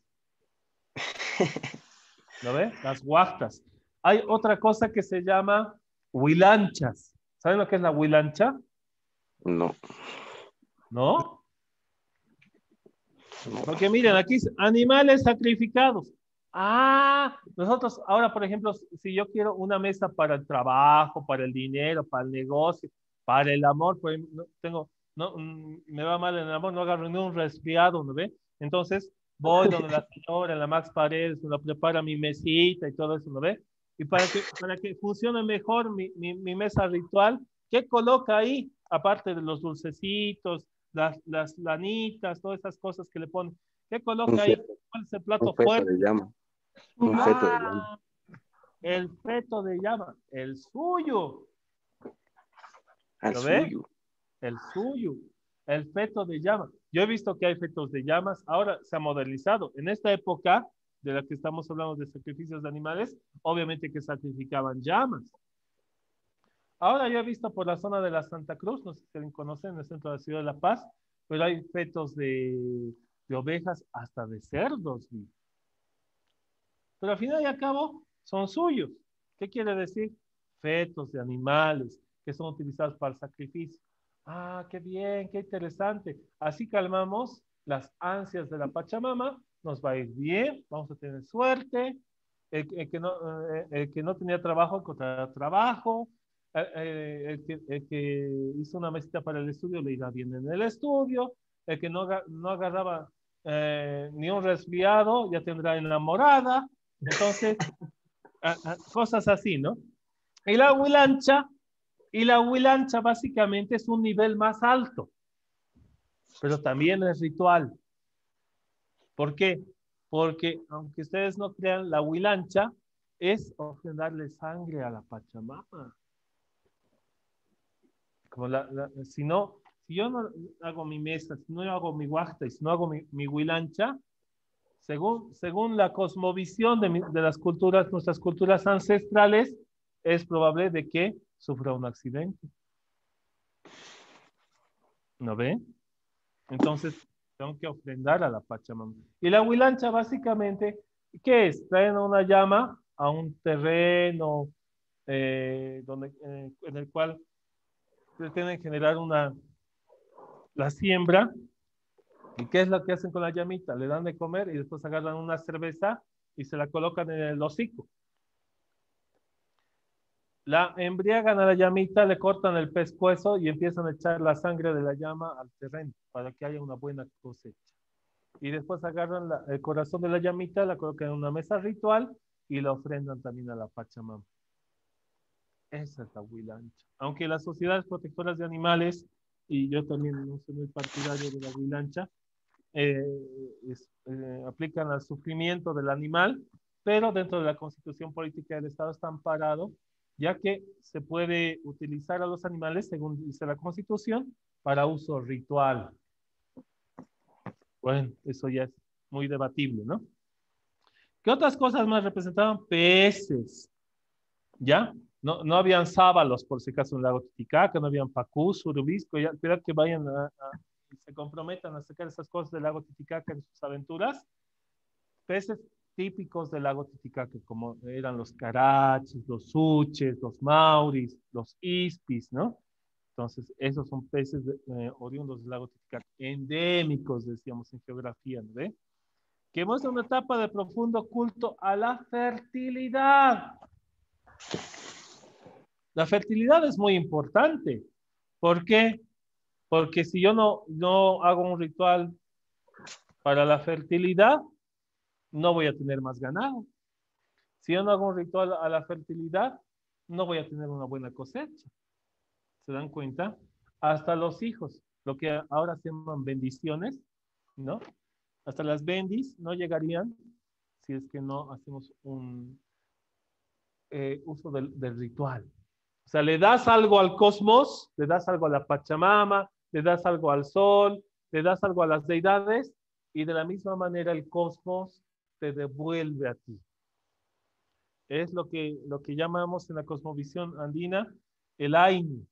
¿No ve? Las guastas. Hay otra cosa que se llama huilanchas. ¿Saben lo que es la huilancha? No. ¿No? Porque miren, aquí dice animales sacrificados. Nosotros ahora, por ejemplo, si yo quiero una mesa para el trabajo, para el dinero, para el negocio, para el amor, pues me va mal en el amor, no agarro ni un resfriado, ¿no ve? Entonces voy donde la señora, en la Max Paredes, me lo prepara mi mesita y todo eso, ¿no ve? Y para que funcione mejor mi mesa ritual, ¿qué coloca ahí? Aparte de los dulcecitos, las lanitas, todas esas cosas que le ponen. ¿Qué coloca ahí? ¿Cuál es el plato fuerte? De llama. Un feto de llama. El feto de llama, el suyo. Al ¿Lo ve? suyo. El suyo, el feto de llama. Yo he visto que hay fetos de llamas, ahora se ha modernizado. En esta época de la que estamos hablando de sacrificios de animales, obviamente que sacrificaban llamas. Ahora yo he visto por la zona de la Santa Cruz, no sé si alguien conoce, en el centro de la ciudad de La Paz, pero hay fetos de ovejas hasta de cerdos. Pero al final y al cabo son suyos. ¿Qué quiere decir? Fetos de animales que son utilizados para el sacrificio. Qué bien, qué interesante. Así calmamos las ansias de la Pachamama, nos va a ir bien, vamos a tener suerte. El que no tenía trabajo encontrará trabajo. El que hizo una mesita para el estudio le irá bien en el estudio. El que no agarraba ni un resfriado ya tendrá enamorada. Entonces, cosas así, ¿no? Y la huilancha básicamente es un nivel más alto, pero también es ritual. ¿Por qué? Porque, aunque ustedes no crean, la huilancha es ofrendarle sangre a la Pachamama. Como si yo no hago mi mesa, si no hago mi huachta y si no hago mi huilancha, según la cosmovisión de las culturas, nuestras culturas ancestrales, es probable de que sufra un accidente. ¿No ve? Entonces, tengo que ofrendar a la Pachamama. Y la huilancha, básicamente, ¿qué es? Traen una llama a un terreno en el cual pretenden generar la siembra. ¿Y qué es lo que hacen con la llamita? Le dan de comer y después agarran una cerveza y se la colocan en el hocico. La embriagan a la llamita, le cortan el pescuezo y empiezan a echar la sangre de la llama al terreno para que haya una buena cosecha. Y después agarran el corazón de la llamita, la colocan en una mesa ritual y la ofrendan también a la Pachamama. Esa es la huilancha. Aunque las sociedades protectoras de animales, y yo también no soy muy partidario de la huilancha, aplican al sufrimiento del animal, pero dentro de la Constitución Política del Estado está amparado, ya que se puede utilizar a los animales, según dice la Constitución, para uso ritual. Bueno, eso ya es muy debatible, ¿no? ¿Qué otras cosas más representaban? Peces, ¿ya? No habían sábalos, por si acaso, en el lago Titicaca, no habían pacús, surubisco, ya, espera que vayan se comprometan a sacar esas cosas del lago Titicaca en sus aventuras. Peces típicos del lago Titicaca, como eran los carachis, los suches, los mauris, los ispis, ¿no? Entonces, esos son peces oriundos del lago Titicaca, endémicos, decíamos en geografía, ¿no ve? Que muestra una etapa de profundo culto a la fertilidad. La fertilidad es muy importante. ¿Por qué? Porque si yo no hago un ritual para la fertilidad, no voy a tener más ganado. Si yo no hago un ritual a la fertilidad, no voy a tener una buena cosecha. ¿Se dan cuenta? Hasta los hijos, lo que ahora se llaman bendiciones, ¿no? Hasta las bendis no llegarían si es que no hacemos un uso del ritual. O sea, le das algo al cosmos, le das algo a la Pachamama, le das algo al sol, le das algo a las deidades y de la misma manera el cosmos te devuelve a ti. Es lo que llamamos en la cosmovisión andina el Aini.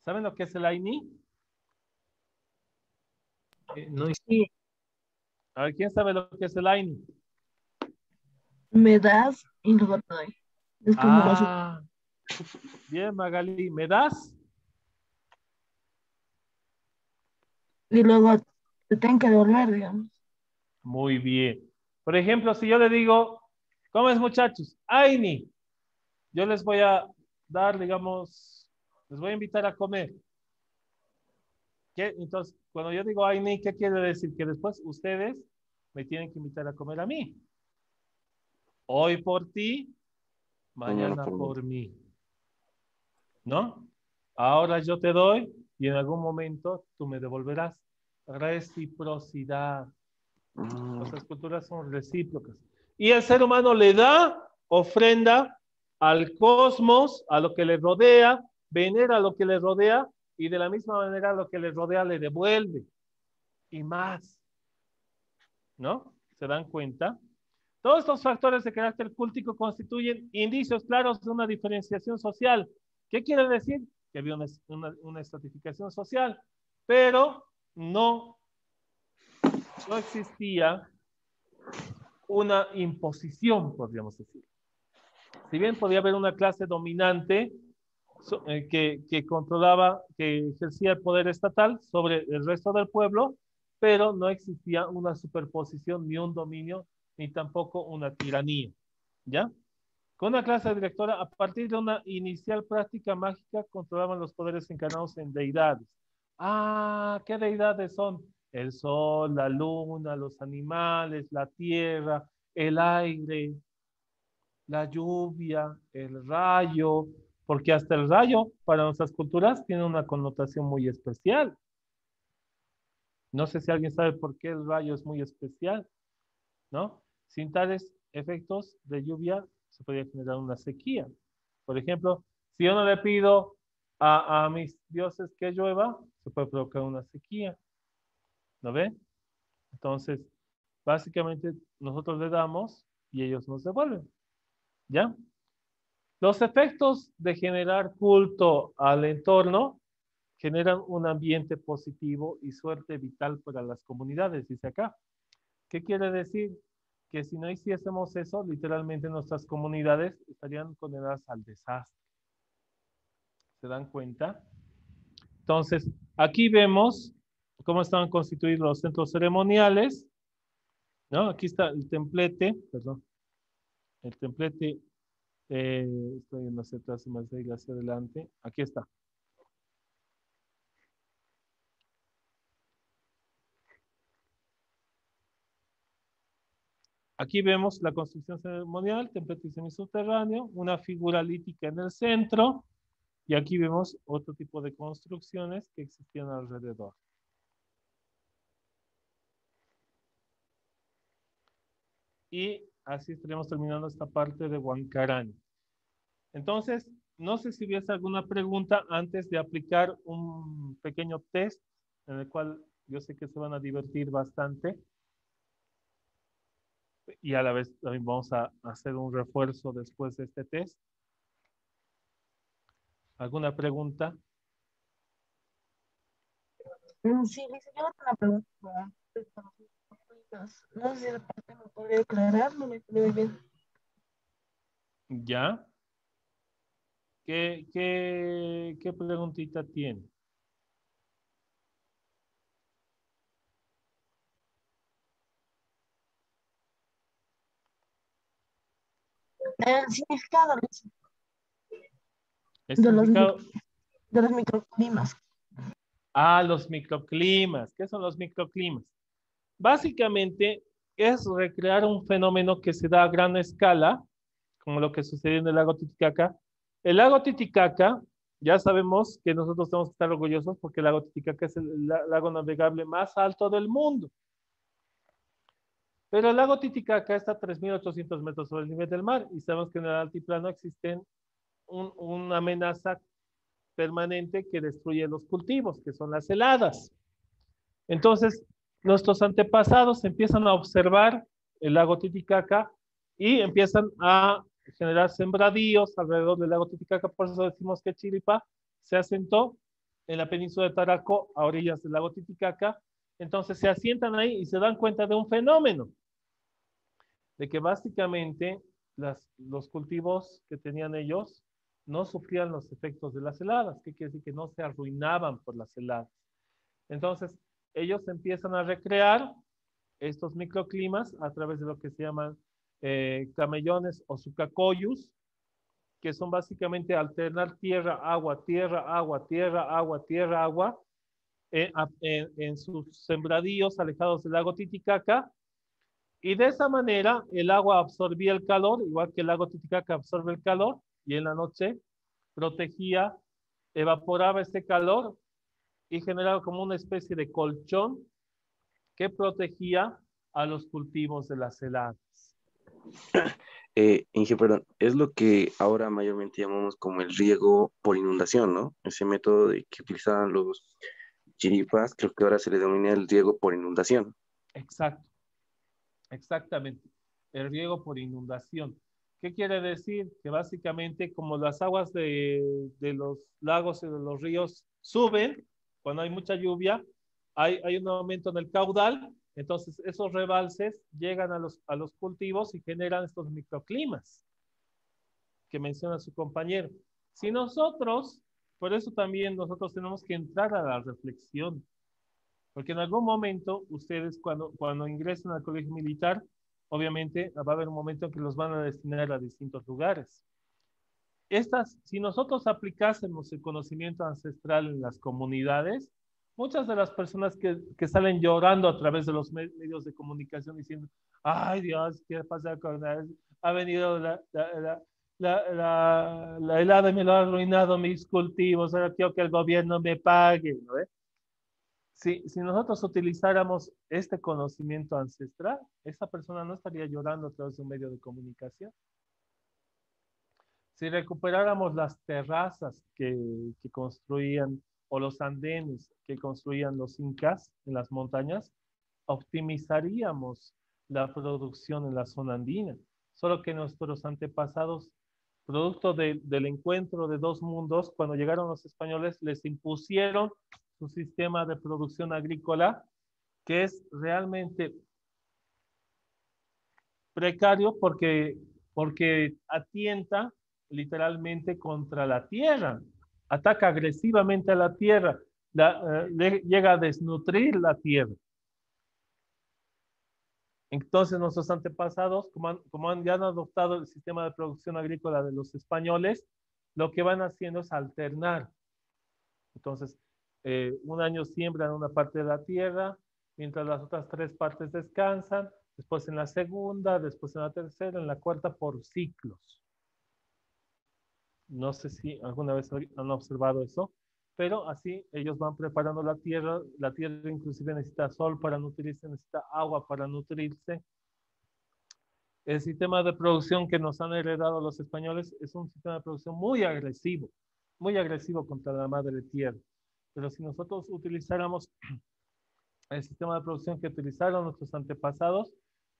¿Saben lo que es el Aini? No, Sí, A ver, ¿quién sabe lo que es el Aini? me das y luego te doy. Es como los... Ah, bien, Magali, ¿me das? Y luego te tengo que devolver, digamos. Muy bien. Por ejemplo, si yo le digo, ¿cómo es, muchachos? Aini. Yo les voy a dar, digamos, les voy a invitar a comer. ¿Qué? Entonces, cuando yo digo Aini, ¿qué quiere decir? Que después ustedes me tienen que invitar a comer a mí. Hoy por ti, mañana por mí. ¿No? Ahora yo te doy y en algún momento tú me devolverás. Reciprocidad. Nuestras culturas son recíprocas. Y el ser humano le da ofrenda al cosmos, a lo que le rodea, venera lo que le rodea y de la misma manera lo que le rodea le devuelve. Y más. ¿No? ¿Se dan cuenta? Todos estos factores de carácter cultico constituyen indicios claros de una diferenciación social. ¿Qué quiere decir? Que había una estratificación social, pero no existía una imposición, podríamos decir. Si bien podía haber una clase dominante que controlaba, que ejercía el poder estatal sobre el resto del pueblo, pero no existía una superposición, ni un dominio, ni tampoco una tiranía. ¿Ya? Con una clase directora, a partir de una inicial práctica mágica, controlaban los poderes encarnados en deidades. Ah, ¿qué deidades son? El sol, la luna, los animales, la tierra, el aire, la lluvia, el rayo, porque hasta el rayo para nuestras culturas tiene una connotación muy especial. No sé si alguien sabe por qué el rayo es muy especial, ¿no? Sin tales efectos de lluvia se podría generar una sequía. Por ejemplo, si yo no le pido a mis dioses que llueva, se puede provocar una sequía. ¿No ve? Entonces, básicamente nosotros le damos y ellos nos devuelven. ¿Ya? Los efectos de generar culto al entorno generan un ambiente positivo y suerte vital para las comunidades, dice acá. ¿Qué quiere decir? Que si no hiciésemos eso, literalmente nuestras comunidades estarían condenadas al desastre. ¿Se dan cuenta? Entonces, aquí vemos cómo estaban constituidos los centros ceremoniales, ¿no? Aquí está el templete, perdón, el templete, estoy en hacia atrás, más hacia adelante, aquí está. Aquí vemos la construcción ceremonial, templete semisubterráneo, una figura lítica en el centro, y aquí vemos otro tipo de construcciones que existían alrededor. Y así estaremos terminando esta parte de Huancarán. Entonces, no sé si hubiese alguna pregunta antes de aplicar un pequeño test en el cual yo sé que se van a divertir bastante. Y a la vez también vamos a hacer un refuerzo después de este test. ¿Alguna pregunta? Sí, dice, yo tengo una pregunta respecto a los microclimas. No sé si de parte me podría aclarar, no me entendí muy bien. ¿Ya? ¿Qué preguntita tiene? El significado ¿El de los, significado? de los microclimas. Ah, los microclimas. ¿Qué son los microclimas? Básicamente es recrear un fenómeno que se da a gran escala, como lo que sucedió en el lago Titicaca. El lago Titicaca, ya sabemos que nosotros tenemos que estar orgullosos porque el lago Titicaca es el lago navegable más alto del mundo. Pero el lago Titicaca está a 3.800 metros sobre el nivel del mar y sabemos que en el altiplano existen una amenaza permanente que destruye los cultivos, que son las heladas. Entonces, nuestros antepasados empiezan a observar el lago Titicaca y empiezan a generar sembradíos alrededor del lago Titicaca. Por eso decimos que Chiripa se asentó en la península de Taraco, a orillas del lago Titicaca. Entonces se asientan ahí y se dan cuenta de un fenómeno, de que básicamente los cultivos que tenían ellos no sufrían los efectos de las heladas, que quiere decir que no se arruinaban por las heladas. Entonces, ellos empiezan a recrear estos microclimas a través de lo que se llaman camellones o sucacoyus, que son básicamente alternar tierra, agua, tierra, agua, tierra, agua, tierra, agua, en sus sembradíos alejados del lago Titicaca, y de esa manera el agua absorbía el calor, igual que el lago Titicaca absorbe el calor, y en la noche protegía, evaporaba este calor y generaba como una especie de colchón que protegía a los cultivos de las heladas. Inge, perdón, es lo que ahora mayormente llamamos como el riego por inundación, ¿no? Ese método que utilizaban los chiripas, creo que ahora se le denomina el riego por inundación. Exacto, exactamente. El riego por inundación. ¿Qué quiere decir? Que básicamente como las aguas de los lagos y de los ríos suben, cuando hay mucha lluvia, hay un aumento en el caudal, entonces esos rebalses llegan a los cultivos y generan estos microclimas que menciona su compañero. Si nosotros, por eso también nosotros tenemos que entrar a la reflexión, porque en algún momento ustedes cuando ingresan al colegio militar obviamente va a haber un momento en que los van a destinar a distintos lugares. Si nosotros aplicásemos el conocimiento ancestral en las comunidades, muchas de las personas que salen llorando a través de los medios de comunicación diciendo, ay Dios, ¿qué pasa con él? Ha venido la helada y me lo ha arruinado mis cultivos, ahora quiero que el gobierno me pague, ¿no? Si nosotros utilizáramos este conocimiento ancestral, esta persona no estaría llorando a través de un medio de comunicación. Si recuperáramos las terrazas que construían o los andenes que construían los incas en las montañas, optimizaríamos la producción en la zona andina. Solo que nuestros antepasados, producto del encuentro de dos mundos, cuando llegaron los españoles, les impusieron su sistema de producción agrícola, que es realmente precario porque atienta literalmente contra la tierra, ataca agresivamente a la tierra, llega a desnutrir la tierra. Entonces nuestros antepasados, como ya han adoptado el sistema de producción agrícola de los españoles, lo que van haciendo es alternar. Entonces, un año siembran una parte de la tierra, mientras las otras 3 partes descansan, después en la segunda, después en la tercera, en la cuarta, por ciclos. No sé si alguna vez han observado eso, pero así ellos van preparando la tierra inclusive necesita sol para nutrirse, necesita agua para nutrirse. El sistema de producción que nos han heredado los españoles es un sistema de producción muy agresivo contra la madre tierra. Pero si nosotros utilizáramos el sistema de producción que utilizaron nuestros antepasados,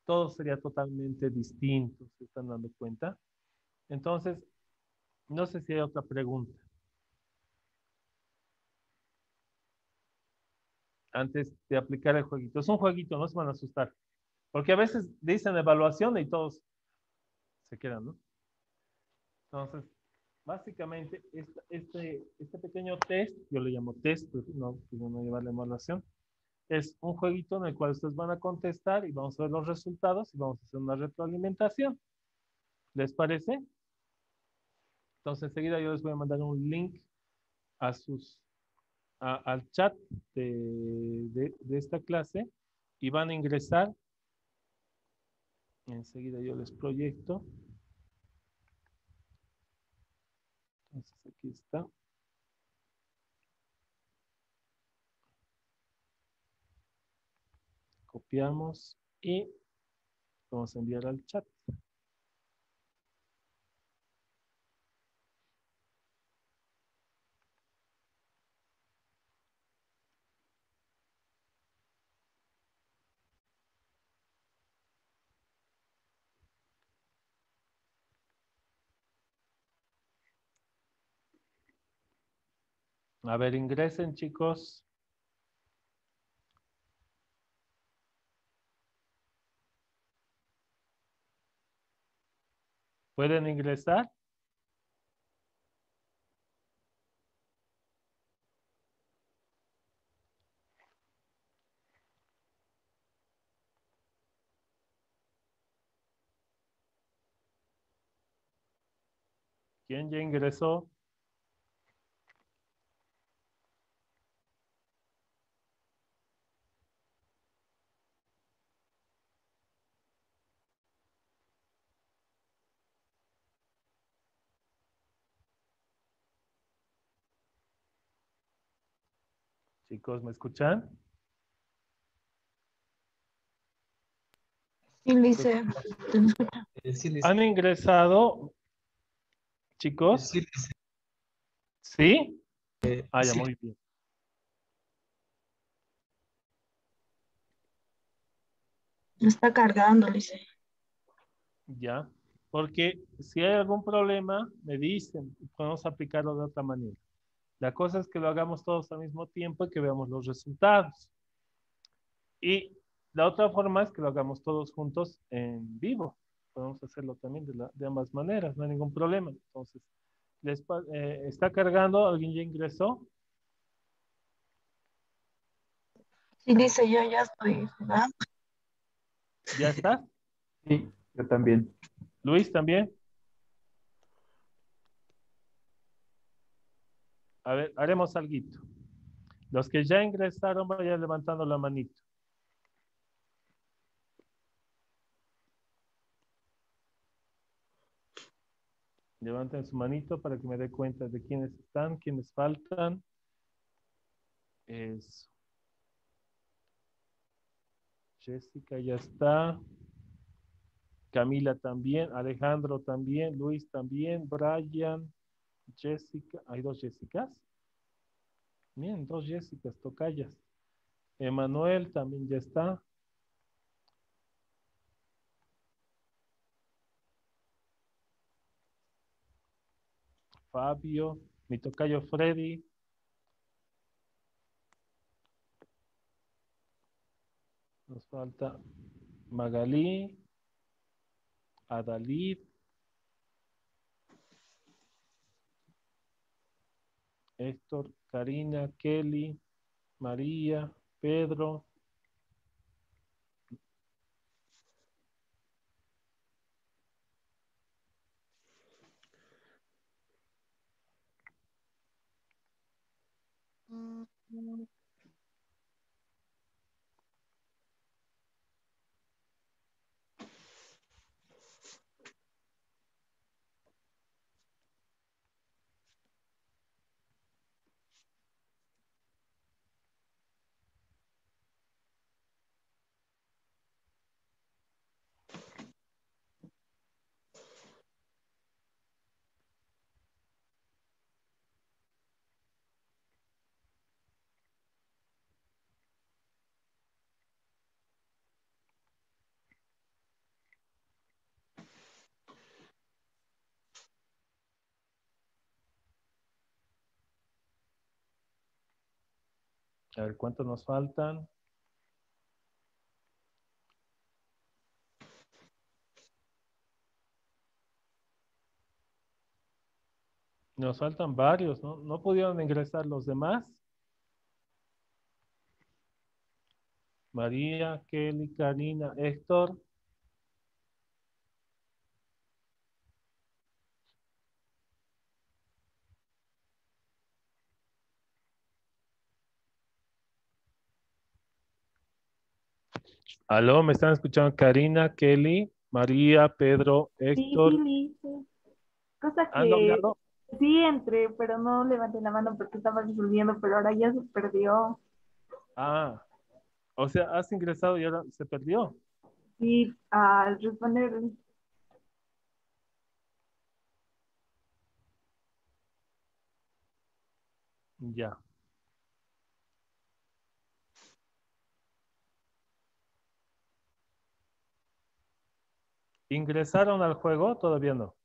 todo sería totalmente distinto, ¿se están dando cuenta? Entonces, no sé si hay otra pregunta. Antes de aplicar el jueguito. Es un jueguito, no se van a asustar. Porque a veces dicen evaluación y todos se quedan, ¿no? Entonces, básicamente, este pequeño test, yo le llamo test, pero no lleva la evaluación, es un jueguito en el cual ustedes van a contestar y vamos a ver los resultados y vamos a hacer una retroalimentación. ¿Les parece? Entonces, enseguida yo les voy a mandar un link al chat de esta clase y van a ingresar. Enseguida yo les proyecto. Entonces, aquí está. Copiamos y vamos a enviar al chat. A ver, ingresen, chicos. ¿Pueden ingresar? ¿Quién ya ingresó? Chicos, ¿me escuchan? Sí, Lice. ¿Han ingresado, chicos? Sí, ¿Sí? Ya, sí. muy bien. Está cargando, Lice. Ya. Porque si hay algún problema, me dicen, podemos aplicarlo de otra manera. La cosa es que lo hagamos todos al mismo tiempo y que veamos los resultados. Y la otra forma es que lo hagamos todos juntos en vivo. Podemos hacerlo también de ambas maneras, no hay ningún problema. Entonces, ¿está cargando? ¿Alguien ya ingresó? Sí, Lice, yo ya estoy jugando. ¿Ya está? Sí, yo también. Luis también. A ver, haremos algo. Los que ya ingresaron vayan levantando la manito. Levanten su manito para que me dé cuenta de quiénes están, quiénes faltan. Eso. Jessica ya está. Camila también. Alejandro también. Luis también. Brian. Jessica. ¿Hay dos Jessicas? Bien, dos Jessicas, tocayas. Emanuel también ya está. Fabio. Mi tocayo Freddy. Nos falta Magalí. Adalid. Héctor, Karina, Kelly, María, Pedro. A ver, ¿cuántos nos faltan? Nos faltan varios, ¿no? ¿No pudieron ingresar los demás? María, Kelly, Karina, Héctor. Aló, ¿me están escuchando? Karina, Kelly, María, Pedro, Sí, sí, Héctor. listo. Cosa ¿Han que logrado? sí entré, pero no levanté la mano porque estaba resolviendo, pero ahora ya se perdió. Ah, o sea, has ingresado y ahora se perdió. Sí, al responder, Ya. ¿Ingresaron al juego? Todavía no.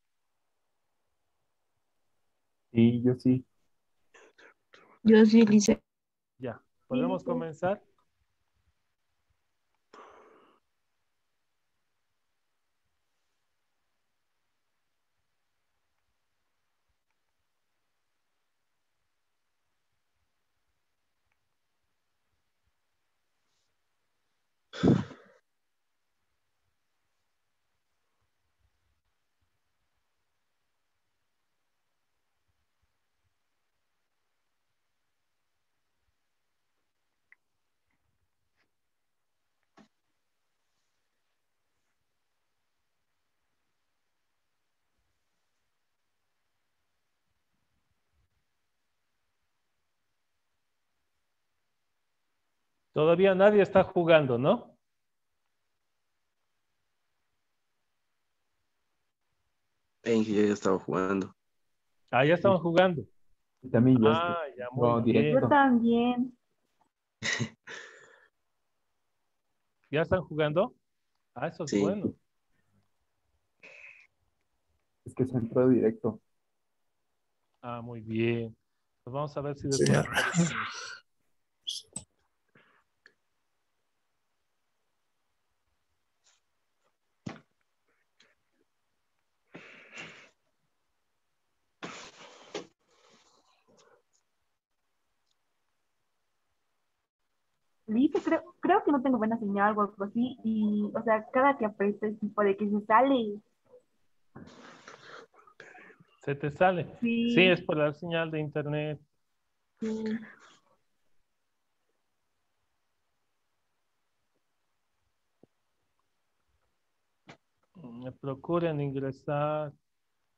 Sí, yo sí. yo sí, Lisa. Ya. Sí, ¿Podemos listo. comenzar? Todavía nadie está jugando, ¿no? Yo ya estaba jugando. Ah, ya Sí, estaban jugando. y también ya Ah, ya, muy no, bien. Yo directo. también. ¿Ya están jugando? Ah, eso es Sí. bueno. Es que se entró directo. Ah, muy bien. Pues vamos a ver si después Señor. aparecen. dice, creo que no tengo buena señal o algo así, y, o sea, cada que aprieto es tipo de que se sale. ¿Se te sale? Sí, Sí, es por la señal de internet. sí.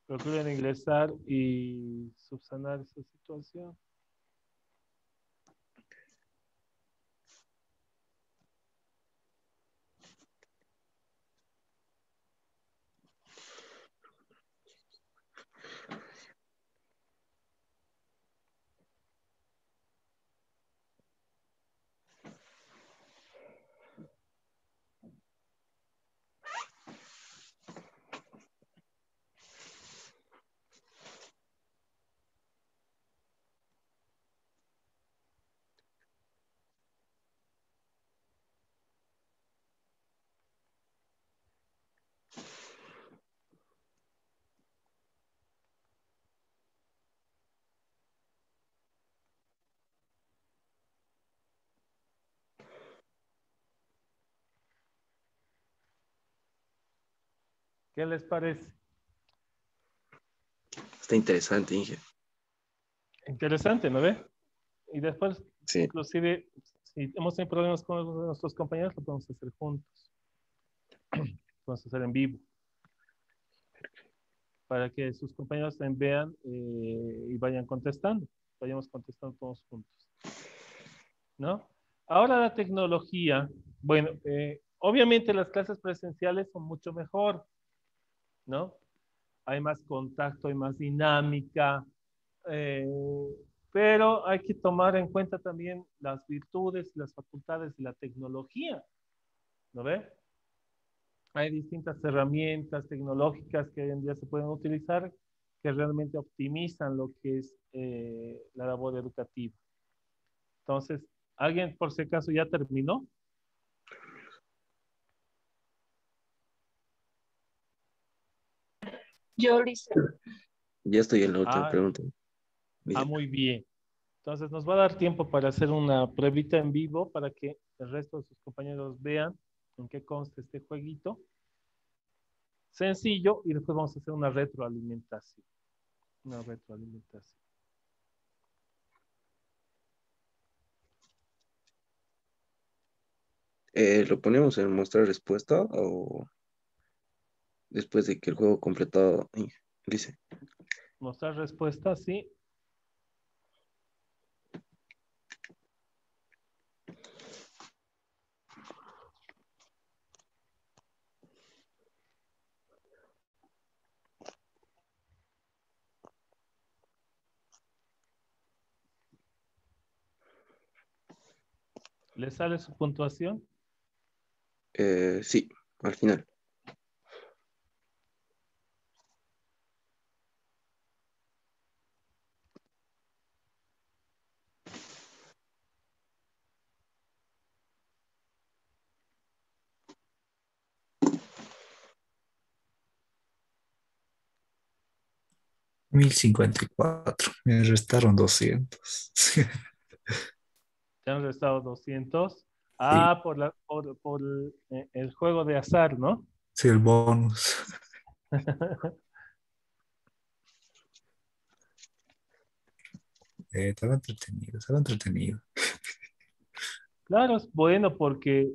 Procuren ingresar y subsanar esa situación. ¿Qué les parece? Está interesante, Inge. Interesante, ¿no ve? Y después, Sí. inclusive, si hemos tenido problemas con algunos de nuestros compañeros, lo podemos hacer juntos. Podemos hacer en vivo. Para que sus compañeros también vean y vayan contestando. Vayamos contestando todos juntos. ¿No? Ahora la tecnología. Bueno, obviamente las clases presenciales son mucho mejor, ¿no? Hay más contacto, hay más dinámica, eh, pero hay que tomar en cuenta también las virtudes y las facultades de la tecnología, ¿no ve? Hay distintas herramientas tecnológicas que hoy en día se pueden utilizar que realmente optimizan lo que es la labor educativa. Entonces, ¿alguien por si acaso ya terminó? Yo lo hice. Ya estoy en la última Ah, pregunta. Mira, muy bien. Entonces nos va a dar tiempo para hacer una pruebita en vivo para que el resto de sus compañeros vean en qué consta este jueguito. Sencillo, y después vamos a hacer una retroalimentación. Una retroalimentación. ¿lo ponemos en mostrar respuesta o después de que el juego completado, Inge? Dice, Mostrar respuesta, sí. ¿Le sale su puntuación? sí, al final. Mil 1054. Me restaron 200. ¿Te han restado 200? Sí, Ah, por el juego de azar, ¿no? sí, el bonus. Estaba entretenido, estaba entretenido. Claro, es bueno porque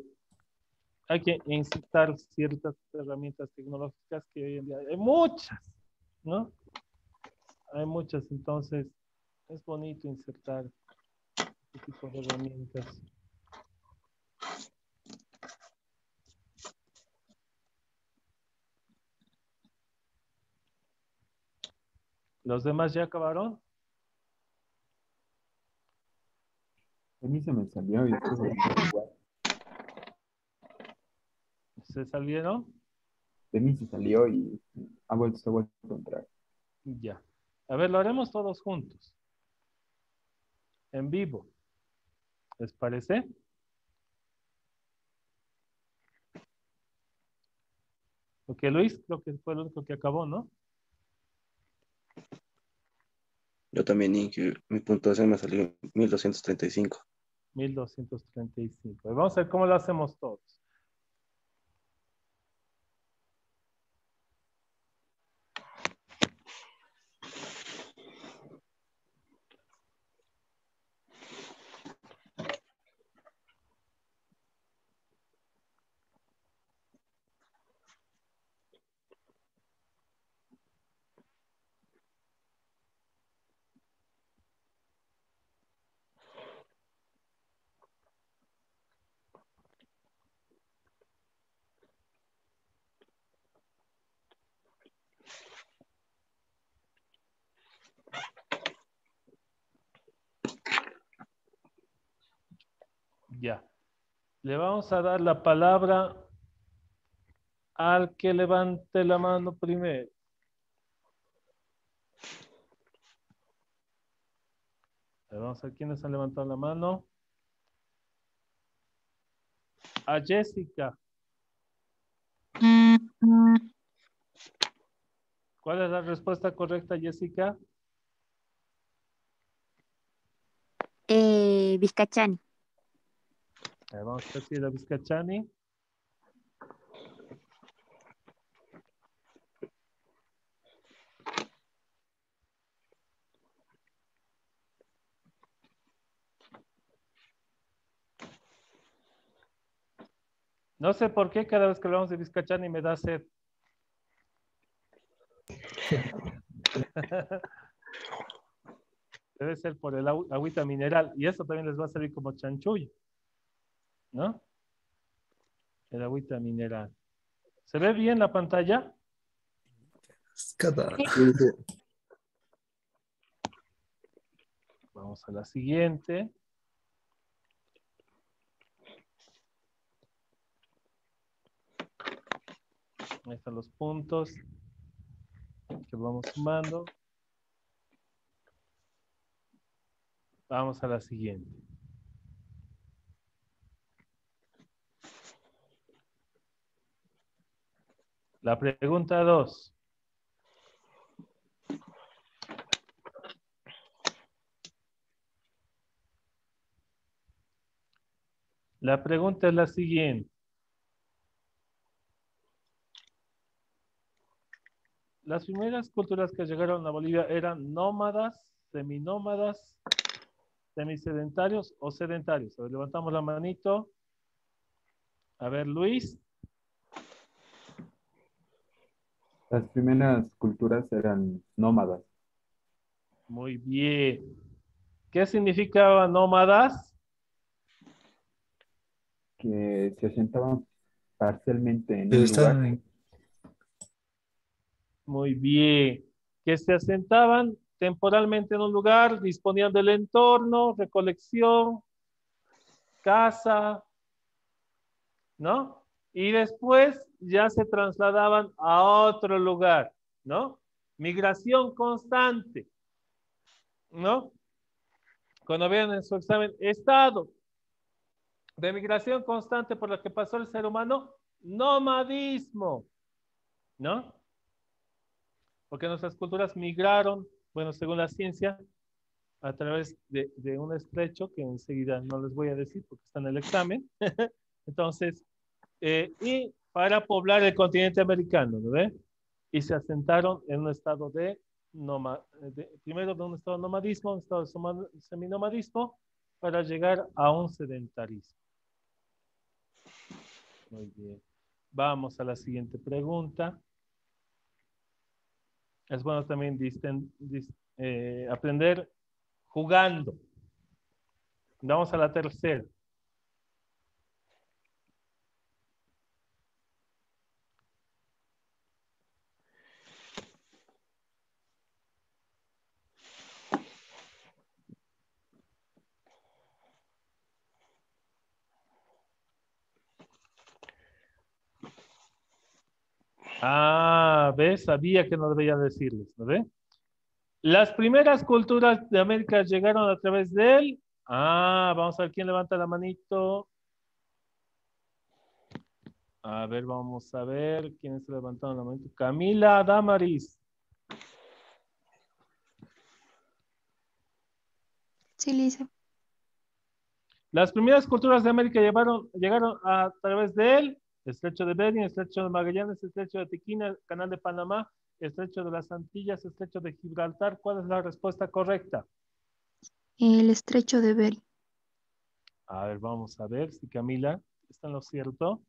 hay que incitar ciertas herramientas tecnológicas que hoy en día hay muchas, ¿no? Hay muchas, entonces es bonito insertar este tipo de herramientas. ¿Los demás ya acabaron? A mí se me salió y después volví a jugar. ¿Se salieron? De mí se salió y se ha vuelto a entrar. Ya. A ver, lo haremos todos juntos. En vivo. ¿Les parece? Porque Luis creo que fue el único que acabó, ¿no? Yo también, Inge, mi puntuación me salió 1235. 1235. Vamos a ver cómo lo hacemos todos. Ya. Le vamos a dar la palabra al que levante la mano primero. Vamos a ver quiénes han levantado la mano. A Jessica. ¿Cuál es la respuesta correcta, Jessica? Vizcachani. Vamos a ver si era Vizcachani. No sé por qué cada vez que hablamos de Vizcachani me da sed. Debe ser por el agüita mineral. Y eso también les va a servir como chanchullo, ¿no? El agüita mineral. ¿Se ve bien la pantalla? Cada... Vamos a la siguiente. Ahí están los puntos que vamos sumando. Vamos a la siguiente. La pregunta 2. La pregunta es la siguiente. Las primeras culturas que llegaron a Bolivia eran nómadas, seminómadas, semisedentarios o sedentarios. A ver, levantamos la manito. A ver, Luis. Las primeras culturas eran nómadas, Muy bien. ¿Qué significaba nómadas? que se asentaban parcialmente en Pero un lugar. están en... Muy bien. Que se asentaban temporalmente en un lugar, disponían del entorno, recolección, casa, ¿no? Y después ya se trasladaban a otro lugar, ¿no? Migración constante, ¿no? Cuando vean en su examen, estado de migración constante por la que pasó el ser humano, nomadismo, ¿no? Porque nuestras culturas migraron, bueno, según la ciencia, a través de un estrecho que enseguida no les voy a decir porque está en el examen. Entonces, y para poblar el continente americano, ¿no ve? Y se asentaron en un estado primero de un estado de nomadismo, un estado de seminomadismo, para llegar a un sedentarismo. Muy bien. Vamos a la siguiente pregunta. Es bueno también aprender jugando. Vamos a la tercera. Ah, ¿ves? Sabía que no debía decirles, ¿no ve? Las primeras culturas de América llegaron a través de él. Ah, vamos a ver quién levanta la manito. A ver, vamos a ver quiénes se levantaron la manito. Camila Damaris. Sí, Lisa. Las primeras culturas de América llegaron a través de él, Estrecho de Bering, Estrecho de Magallanes, Estrecho de Tequina, Canal de Panamá, Estrecho de las Antillas, Estrecho de Gibraltar. ¿Cuál es la respuesta correcta? El estrecho de Bering. A ver, vamos a ver si Camila está en lo cierto.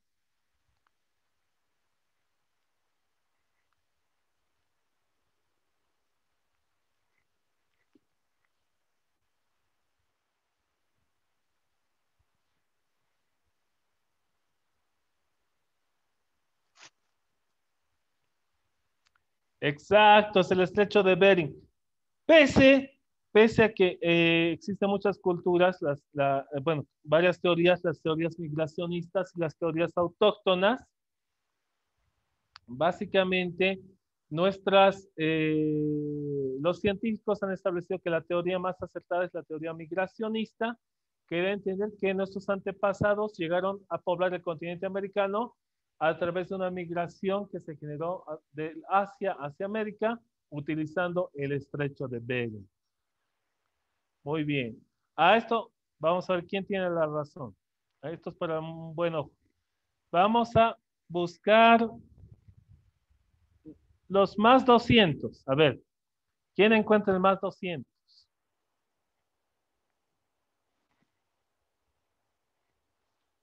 Exacto, es el estrecho de Bering. Pese a que existen muchas culturas, bueno, varias teorías, las teorías migracionistas y las teorías autóctonas, básicamente los científicos han establecido que la teoría más acertada es la teoría migracionista, que debe entender que nuestros antepasados llegaron a poblar el continente americano a través de una migración que se generó de Asia hacia América, utilizando el estrecho de Bering. Muy bien. A esto vamos a ver quién tiene la razón. Esto es para un buen ojo. Vamos a buscar los más 200. A ver, ¿quién encuentra el más 200?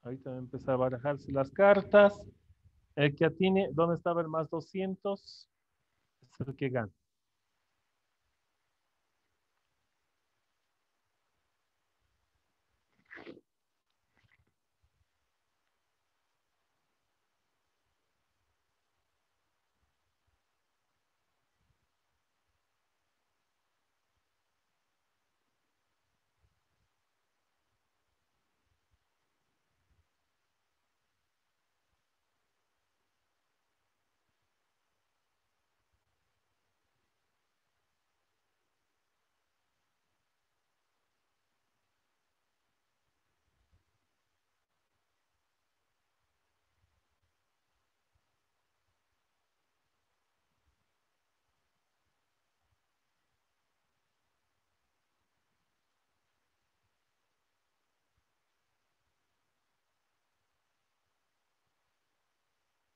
Ahorita voy a empezar a barajarse las cartas. El que atine, ¿dónde estaba el más 200? Es el que gana.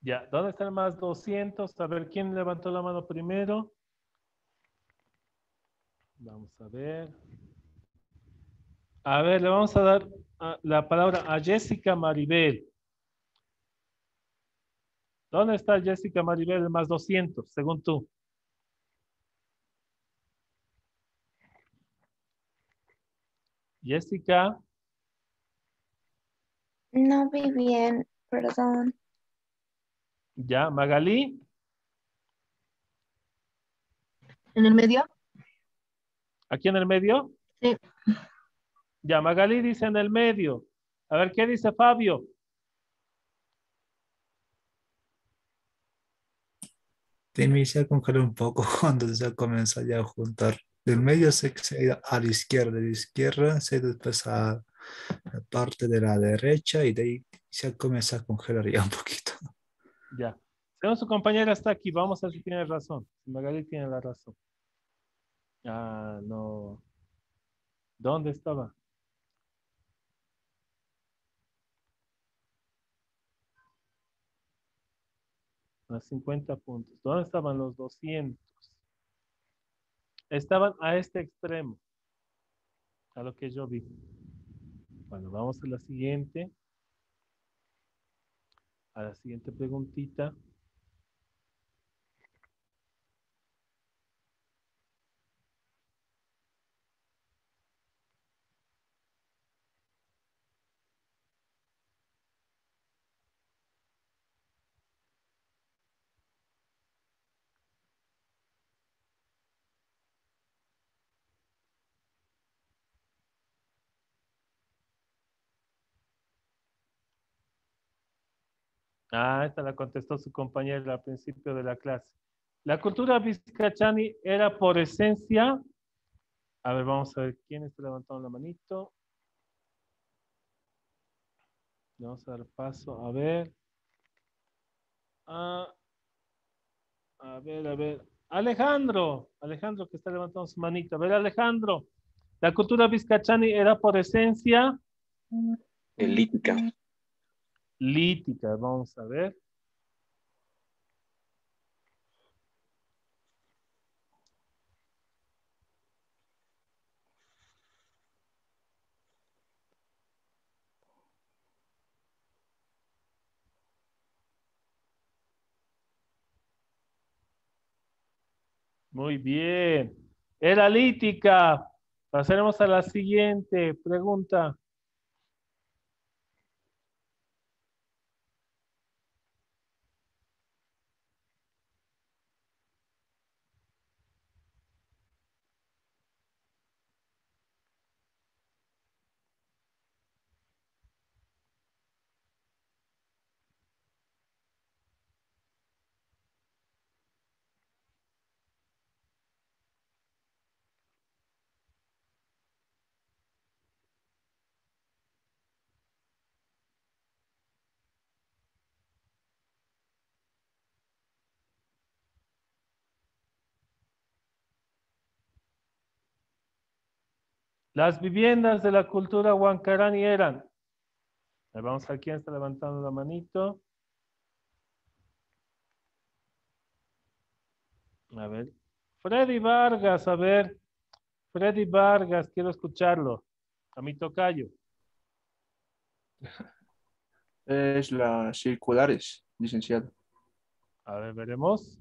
Ya, ¿dónde está el más 200? A ver, ¿quién levantó la mano primero? Vamos a ver. A ver, le vamos a dar la palabra a Jessica Maribel. ¿Dónde está Jessica Maribel el más 200, según tú? Jessica, No vi bien, perdón. ya, Magalí, ¿En el medio? aquí en el medio. Sí. Ya, Magalí dice en el medio. A ver, ¿qué dice Fabio? De mí se congeló un poco cuando se comenzó ya a juntar. Del medio se ha ido a la izquierda se ha ido después a la parte de la derecha y de ahí se comienza a congelar ya un poquito. Ya. Según su compañera está aquí, vamos a ver si tiene razón. Si Magalí tiene la razón. Ah, no. ¿Dónde estaba? A 50 puntos. ¿Dónde estaban los 200? Estaban a este extremo, a lo que yo vi. Bueno, vamos a la siguiente preguntita. Ah, esta la contestó su compañera al principio de la clase. La cultura vizcachani era por esencia. A ver, vamos a ver quién está levantando la manito. Vamos a dar paso. A ver. Ah, a ver, a ver. Alejandro que está levantando su manito. A ver, Alejandro. La cultura vizcachani era por esencia. Lítica. Lítica, vamos a ver. Muy bien. Era lítica. Pasaremos a la siguiente pregunta. Las viviendas de la cultura huancarani eran. Vamos a ver quién está levantando la manito. A ver. Freddy Vargas, a ver. Freddy Vargas, quiero escucharlo. A mi tocayo. Es las circulares, licenciado. A ver, veremos.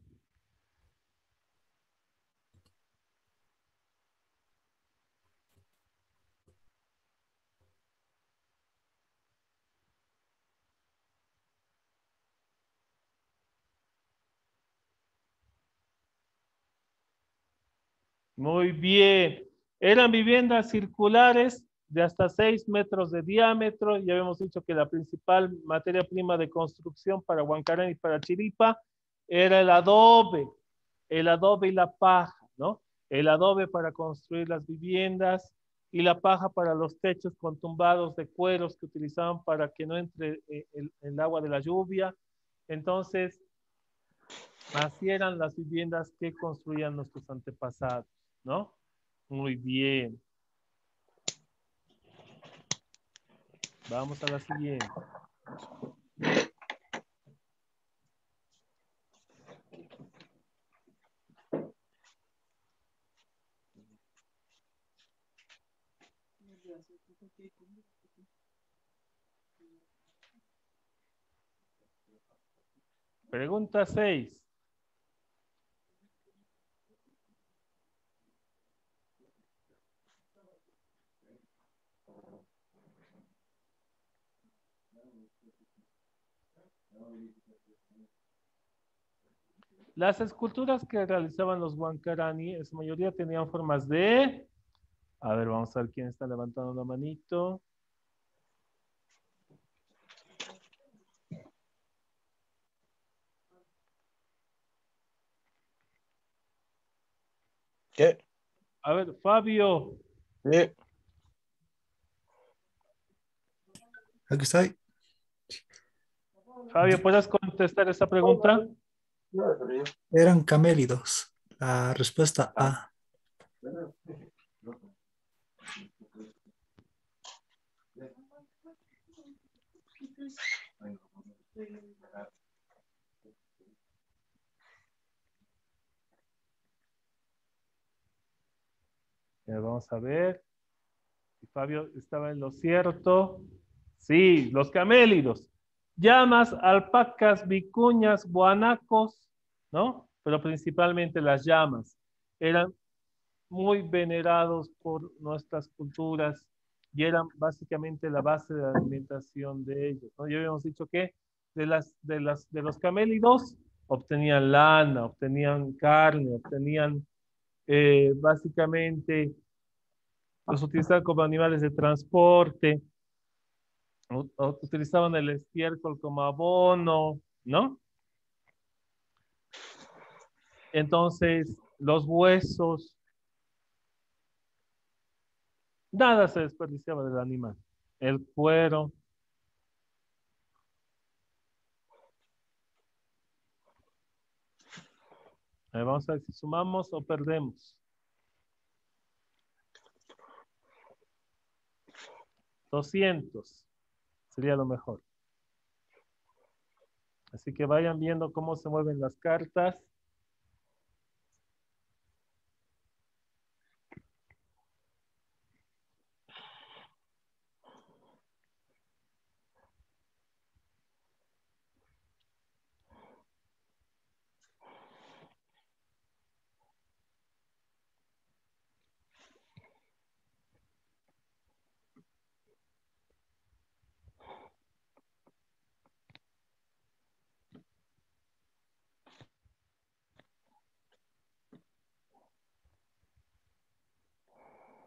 Muy bien. Eran viviendas circulares de hasta 6 metros de diámetro. Ya habíamos dicho que la principal materia prima de construcción para Huancarán y para Chiripa era el adobe y la paja, ¿no? El adobe para construir las viviendas y la paja para los techos contumbados de cueros que utilizaban para que no entre el agua de la lluvia. Entonces, así eran las viviendas que construían nuestros antepasados, ¿no? Muy bien. Vamos a la siguiente. Pregunta 6. Las esculturas que realizaban los Huancarani, en su mayoría tenían formas de... A ver, vamos a ver quién está levantando la manito. ¿Qué? A ver, Fabio. ¿Qué? Aquí estoy. Fabio, ¿puedes contestar esa pregunta? Eran camélidos. La respuesta A. Vamos a ver. Si Fabio estaba en lo cierto. Sí, los camélidos. Llamas, alpacas, vicuñas, guanacos, ¿no? Pero principalmente las llamas. Eran muy venerados por nuestras culturas y eran básicamente la base de la alimentación de ellos, ¿no? Ya habíamos dicho que de los camélidos obtenían lana, obtenían carne, obtenían básicamente los utilizaban como animales de transporte, utilizaban el estiércol como abono, ¿no? Entonces, los huesos, nada se desperdiciaba del animal. El cuero. Vamos a ver si sumamos o perdemos. 200 sería lo mejor. Así que vayan viendo cómo se mueven las cartas.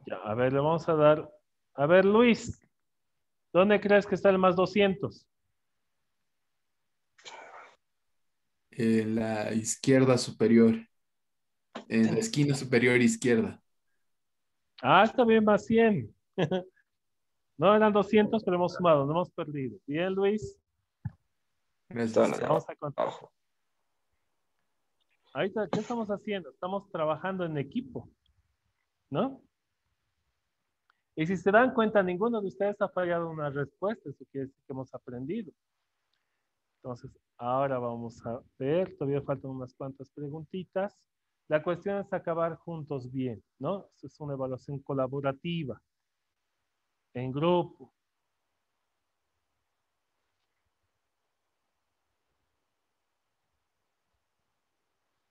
Ya, a ver, le vamos a dar. A ver, Luis, ¿dónde crees que está el más 200? En la izquierda superior. En la esquina superior izquierda. Ah, está bien, más 100. No eran 200, pero hemos sumado, no hemos perdido. Bien, Luis. Gracias. Vamos a contar. Ahorita, ¿qué estamos haciendo? Estamos trabajando en equipo, ¿no? Y si se dan cuenta, ninguno de ustedes ha fallado una respuesta, eso quiere decir que hemos aprendido. Entonces, ahora vamos a ver, todavía faltan unas cuantas preguntitas. La cuestión es acabar juntos bien, ¿no? Esto es una evaluación colaborativa, en grupo.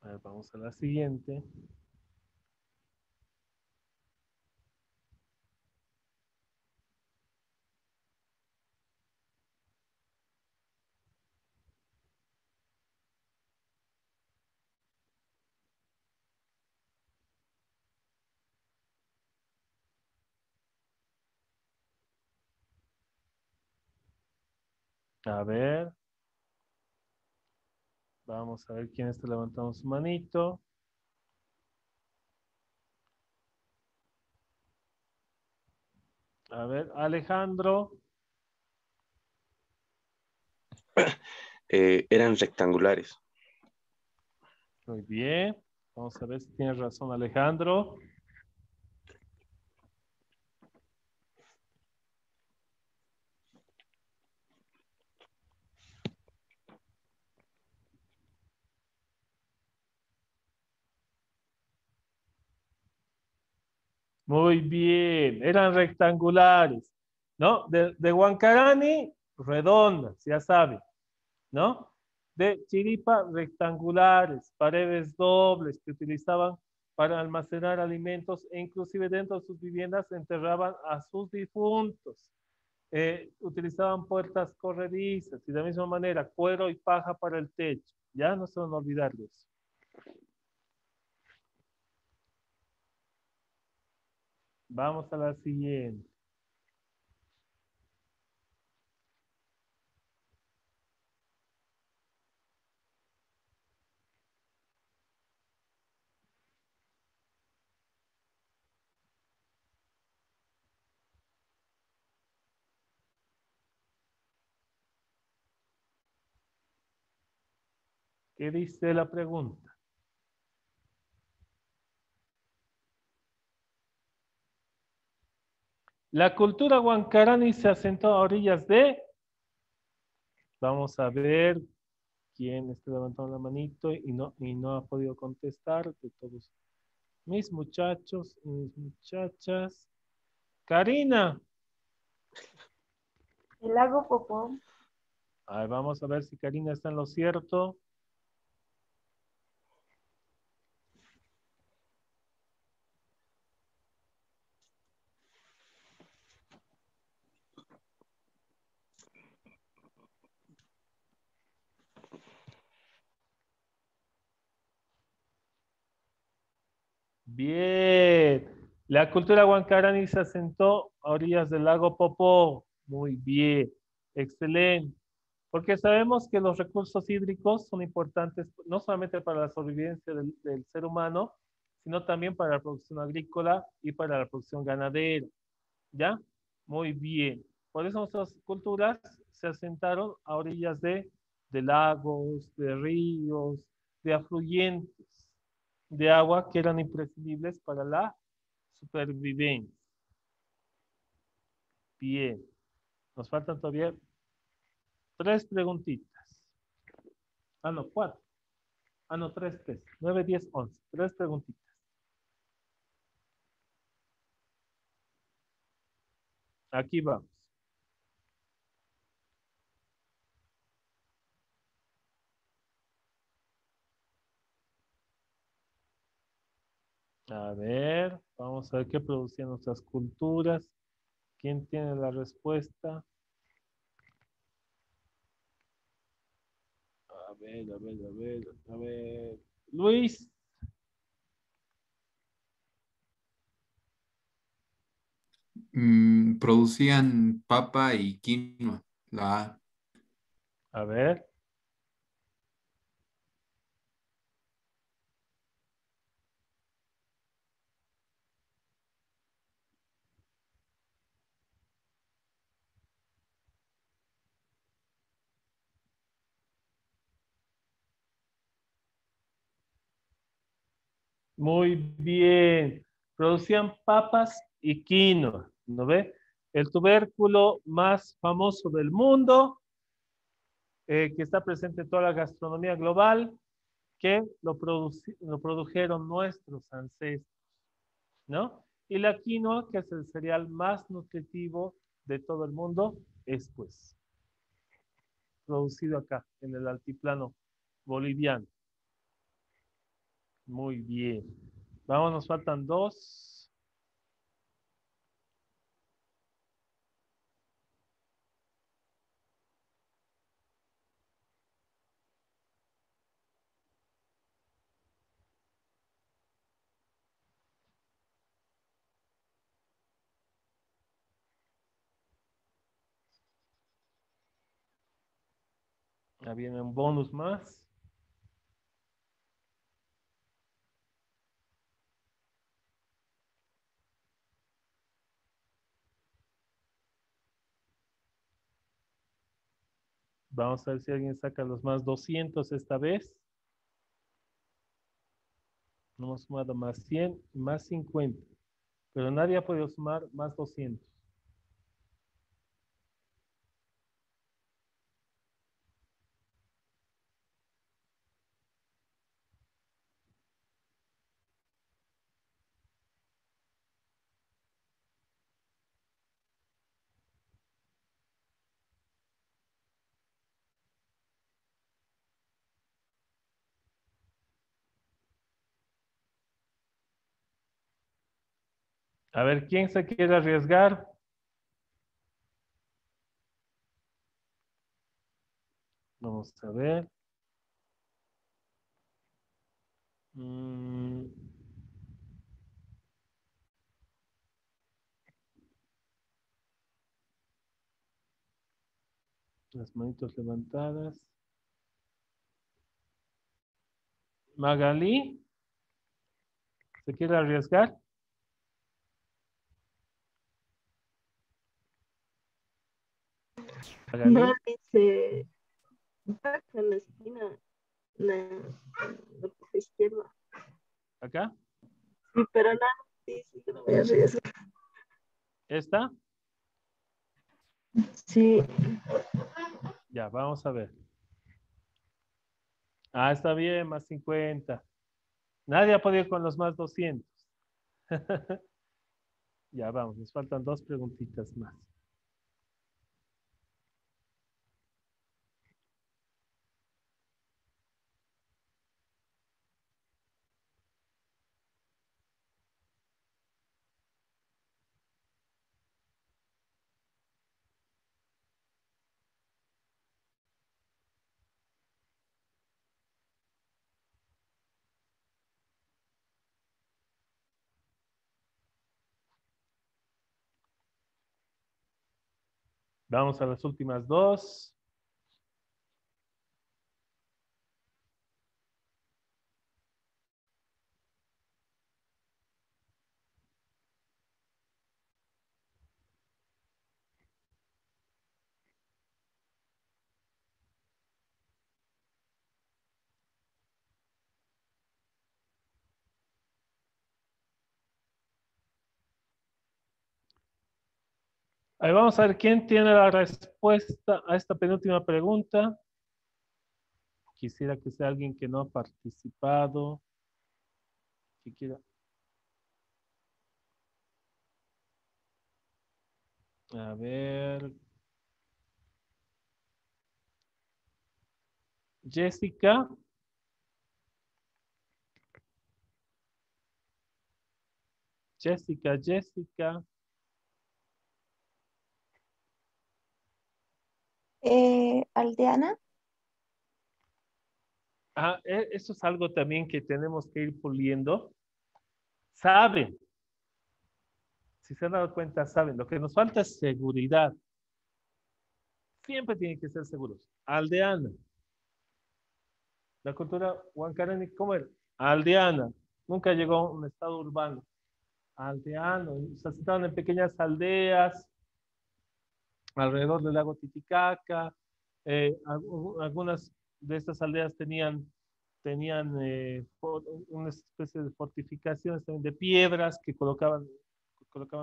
A ver, vamos a la siguiente. A ver. Vamos a ver quién está levantando su manito. A ver, Alejandro. Eran rectangulares. Muy bien. Vamos a ver si tiene razón Alejandro. Muy bien. Eran rectangulares. ¿No? De Huancarani, redondas, ya saben. ¿No? De Chiripa, rectangulares, paredes dobles que utilizaban para almacenar alimentos e inclusive dentro de sus viviendas enterraban a sus difuntos. Utilizaban puertas corredizas y de la misma manera cuero y paja para el techo. Ya no se van a olvidar de eso. Vamos a la siguiente. ¿Qué dice la pregunta? La cultura huancarani se asentó a orillas de... Vamos a ver quién está levantando la manito y no ha podido contestar de todos mis muchachos y mis muchachas. Karina. El lago Popó. A ver, vamos a ver si Karina está en lo cierto. Bien. La cultura huancarani se asentó a orillas del lago Popó. Muy bien. Excelente. Porque sabemos que los recursos hídricos son importantes no solamente para la sobrevivencia del ser humano, sino también para la producción agrícola y para la producción ganadera. ¿Ya? Muy bien. Por eso nuestras culturas se asentaron a orillas de lagos, de ríos, de afluentes de agua que eran imprescindibles para la supervivencia. bien. Nos faltan todavía 3 preguntitas. Ah, no, 4. Ah, no, 3, 3. 9, 10, 11. 3 preguntitas. Aquí vamos. A ver, vamos a ver qué producían nuestras culturas. ¿Quién tiene la respuesta? A ver, a ver, a ver, a ver. Luis. Producían papa y quinoa. La A. A ver. Muy bien. Producían papas y quinoa, ¿no ve? El tubérculo más famoso del mundo, que está presente en toda la gastronomía global, que lo produjeron nuestros ancestros, ¿no? Y la quinoa, que es el cereal más nutritivo de todo el mundo, es pues producido acá, en el altiplano boliviano. Muy bien. Vamos, nos faltan 2. Ya viene un bonus más. Vamos a ver si alguien saca los más 200 esta vez. No hemos sumado más 100 y más 50. Pero nadie ha podido sumar más 200. A ver, ¿quién se quiere arriesgar? Vamos a ver. Mm, las manitos levantadas. Magalí, ¿se quiere arriesgar? No, Magalí, dice, vaca en la esquina, la parte izquierda. acá. Sí, pero no, sí, sí, que no voy a arriesgar. ¿Esta? Sí, Ya, vamos a ver. Ah, está bien, más 50. Nadie ha podido con los más 200. Ya, vamos, nos faltan 2 preguntitas más. Vamos a las últimas 2. Ahí vamos a ver quién tiene la respuesta a esta penúltima pregunta. Quisiera que sea alguien que no ha participado. Que quiera. A ver. Jessica. Jessica. Aldeana. Eso es algo también que tenemos que ir puliendo. Saben. Si se han dado cuenta, saben. Lo que nos falta es seguridad. Siempre tienen que ser seguros. Aldeana. La cultura huancarani, ¿cómo era? Aldeana. Nunca llegó a un estado urbano. Aldeano. O sea, se estaban en pequeñas aldeas alrededor del lago Titicaca. Algunas de estas aldeas tenían una especie de fortificaciones también de piedras que colocaban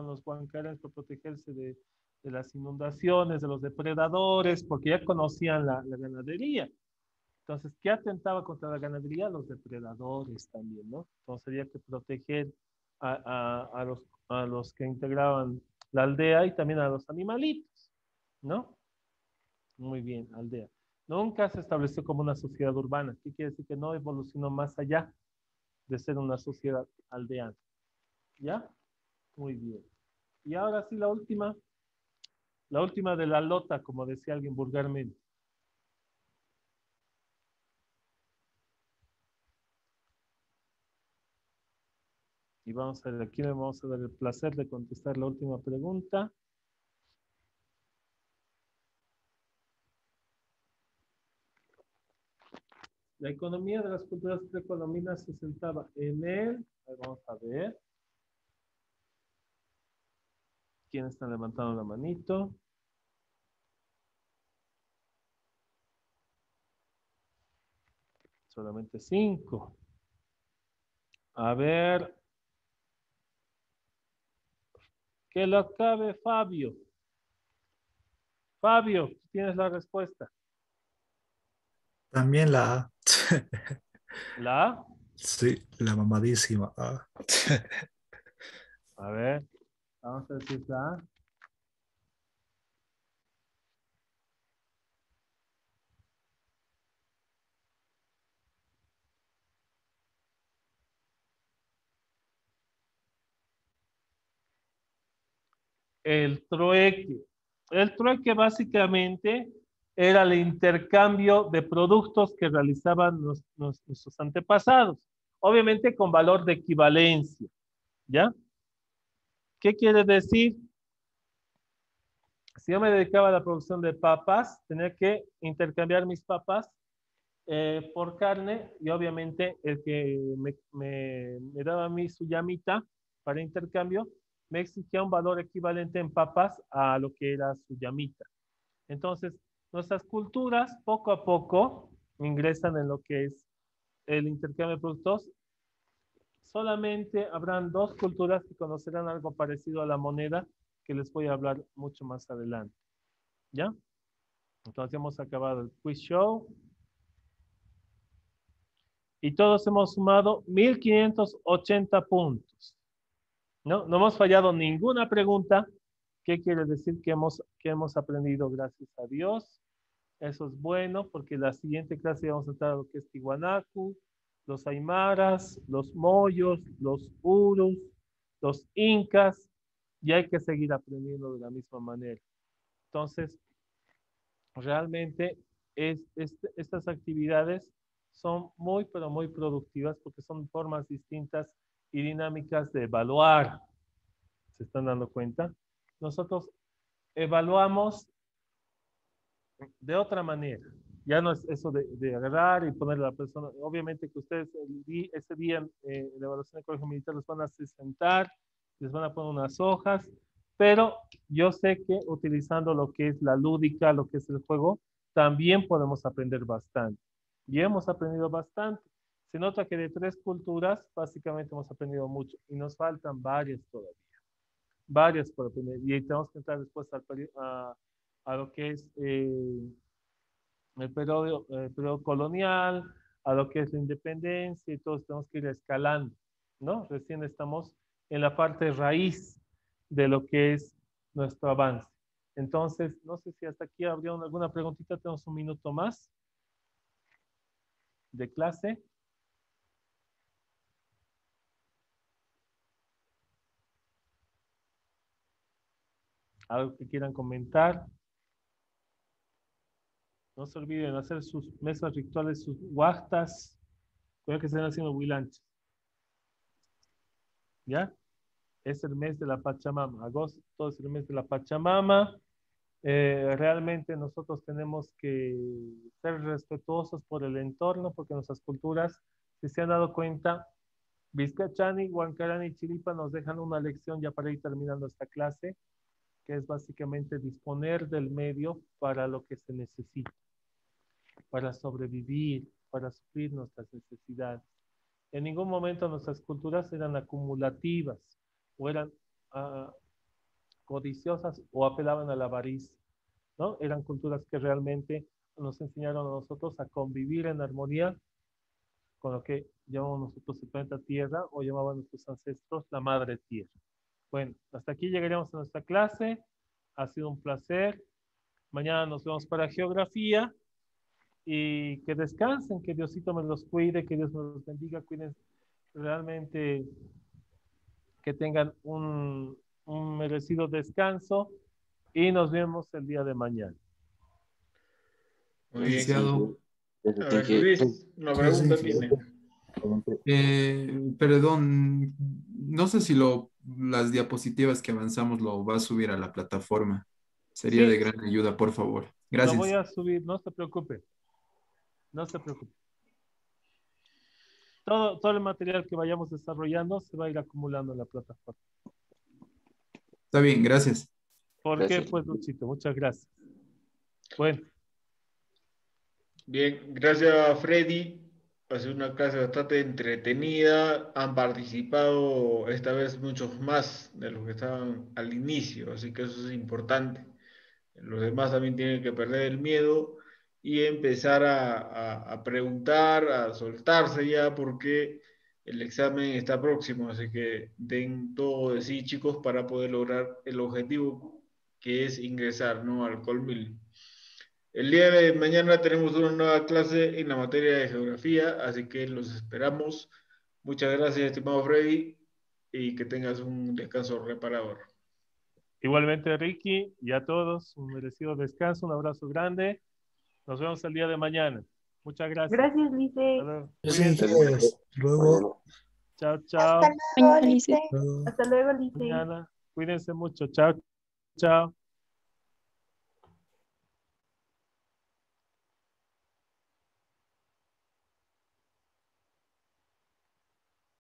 los huancaras para protegerse de las inundaciones, de los depredadores, porque ya conocían la ganadería. Entonces, ¿qué atentaba contra la ganadería? Los depredadores también, ¿no? Entonces, había que proteger a los que integraban la aldea y también a los animalitos, ¿no? Muy bien, aldea. Nunca se estableció como una sociedad urbana. ¿Qué quiere decir? Que no evolucionó más allá de ser una sociedad aldeana. ¿Ya? Muy bien. Y ahora sí, la última de la lota, como decía alguien vulgarmente. Y vamos a ver, aquí le vamos a dar el placer de contestar la última pregunta. La economía de las culturas precolombinas se sentaba en vamos a ver. ¿Quiénes están levantando la manito? Solamente 5. A ver. Que lo acabe Fabio. Fabio, tienes la respuesta. También la A. ¿La A? Sí, la mamadísima A. A ver, vamos a ver si es la A. El trueque. El trueque básicamente era el intercambio de productos que realizaban nuestros antepasados. Obviamente con valor de equivalencia. ¿Ya? ¿Qué quiere decir? Si yo me dedicaba a la producción de papas, tenía que intercambiar mis papas por carne y obviamente el que me daba a mí su llamita para intercambio me exigía un valor equivalente en papas a lo que era su llamita. Entonces, nuestras culturas poco a poco ingresan en lo que es el intercambio de productos. Solamente habrán 2 culturas que conocerán algo parecido a la moneda que les voy a hablar mucho más adelante. ¿Ya? Entonces hemos acabado el quiz show. Y todos hemos sumado 1580 puntos. No hemos fallado ninguna pregunta. ¿Qué quiere decir? Que hemos aprendido, gracias a Dios. Eso es bueno porque la siguiente clase vamos a entrar a lo que es Tiwanaku, los Aymaras, los Moyos, los Urus, los Incas, y hay que seguir aprendiendo de la misma manera. Entonces, realmente estas actividades son muy, pero muy productivas porque son formas distintas y dinámicas de evaluar. ¿Se están dando cuenta? Nosotros evaluamos de otra manera. Ya no es eso de agarrar y poner a la persona. Obviamente que ustedes ese día en la evaluación del colegio militar los van a sentar, les van a poner unas hojas, pero yo sé que utilizando lo que es la lúdica, lo que es el juego, también podemos aprender bastante. Y hemos aprendido bastante. Se nota que de 3 culturas, básicamente hemos aprendido mucho y nos faltan varias todavía. varias por aprender. Y tenemos que entrar después a lo que es el periodo colonial, a lo que es la independencia, y todos tenemos que ir escalando, ¿no? Recién estamos en la parte raíz de lo que es nuestro avance. Entonces, no sé si hasta aquí habría alguna preguntita, tenemos un minuto más de clase. ¿Algo que quieran comentar? No se olviden hacer sus mesas rituales, sus huastas. Creo que están haciendo huilanches. ¿Ya? Es el mes de la Pachamama. Agosto es el mes de la Pachamama. Realmente nosotros tenemos que ser respetuosos por el entorno, porque nuestras culturas, si se han dado cuenta, Vizcachani, Huancarán y Chiripa nos dejan una lección ya para ir terminando esta clase, que es básicamente disponer del medio para lo que se necesita, para sobrevivir, para suplir nuestras necesidades. En ningún momento nuestras culturas eran acumulativas o eran codiciosas o apelaban a la avaricia, ¿no? Eran culturas que realmente nos enseñaron a nosotros a convivir en armonía con lo que llamamos nosotros el planeta Tierra o llamaban nuestros ancestros la Madre Tierra. Bueno, hasta aquí llegaríamos a nuestra clase. Ha sido un placer. Mañana nos vemos para geografía y que descansen, que Diosito me los cuide, que Dios me los bendiga, cuiden realmente, que tengan un merecido descanso y nos vemos el día de mañana. Muy bien. Licenciado, A ver, Luis, una pregunta tiene. perdón, no sé si las diapositivas que avanzamos lo va a subir a la plataforma. Sería Sí. de gran ayuda, por favor. Lo voy Gracias. a subir, no se preocupe. No se preocupe. Todo el material que vayamos desarrollando se va a ir acumulando en la plataforma. Está bien, gracias. ¿Por Gracias. qué? Pues, Luchito, muchas gracias. Bueno, Bien, gracias Freddy. Ha sido una clase bastante entretenida. Han participado esta vez muchos más de los que estaban al inicio, así que eso es importante. Los demás también tienen que perder el miedo y empezar a preguntar, a soltarse ya, porque el examen está próximo, así que den todo de sí, chicos, para poder lograr el objetivo que es ingresar, ¿no?, al Colmil. El día de mañana tenemos una nueva clase en la materia de geografía, así que los esperamos. Muchas gracias, estimado Freddy, y que tengas un descanso reparador. igualmente Ricky y a todos un merecido descanso, un abrazo grande. Nos vemos el día de mañana. Muchas gracias. Gracias, Lice. Hasta luego. Sí, Cuídense. luego. Chao, chao. Hasta luego, Mañana, Lice. Lice. Hasta luego, Lice. Mañana. Cuídense mucho. Chao, chao.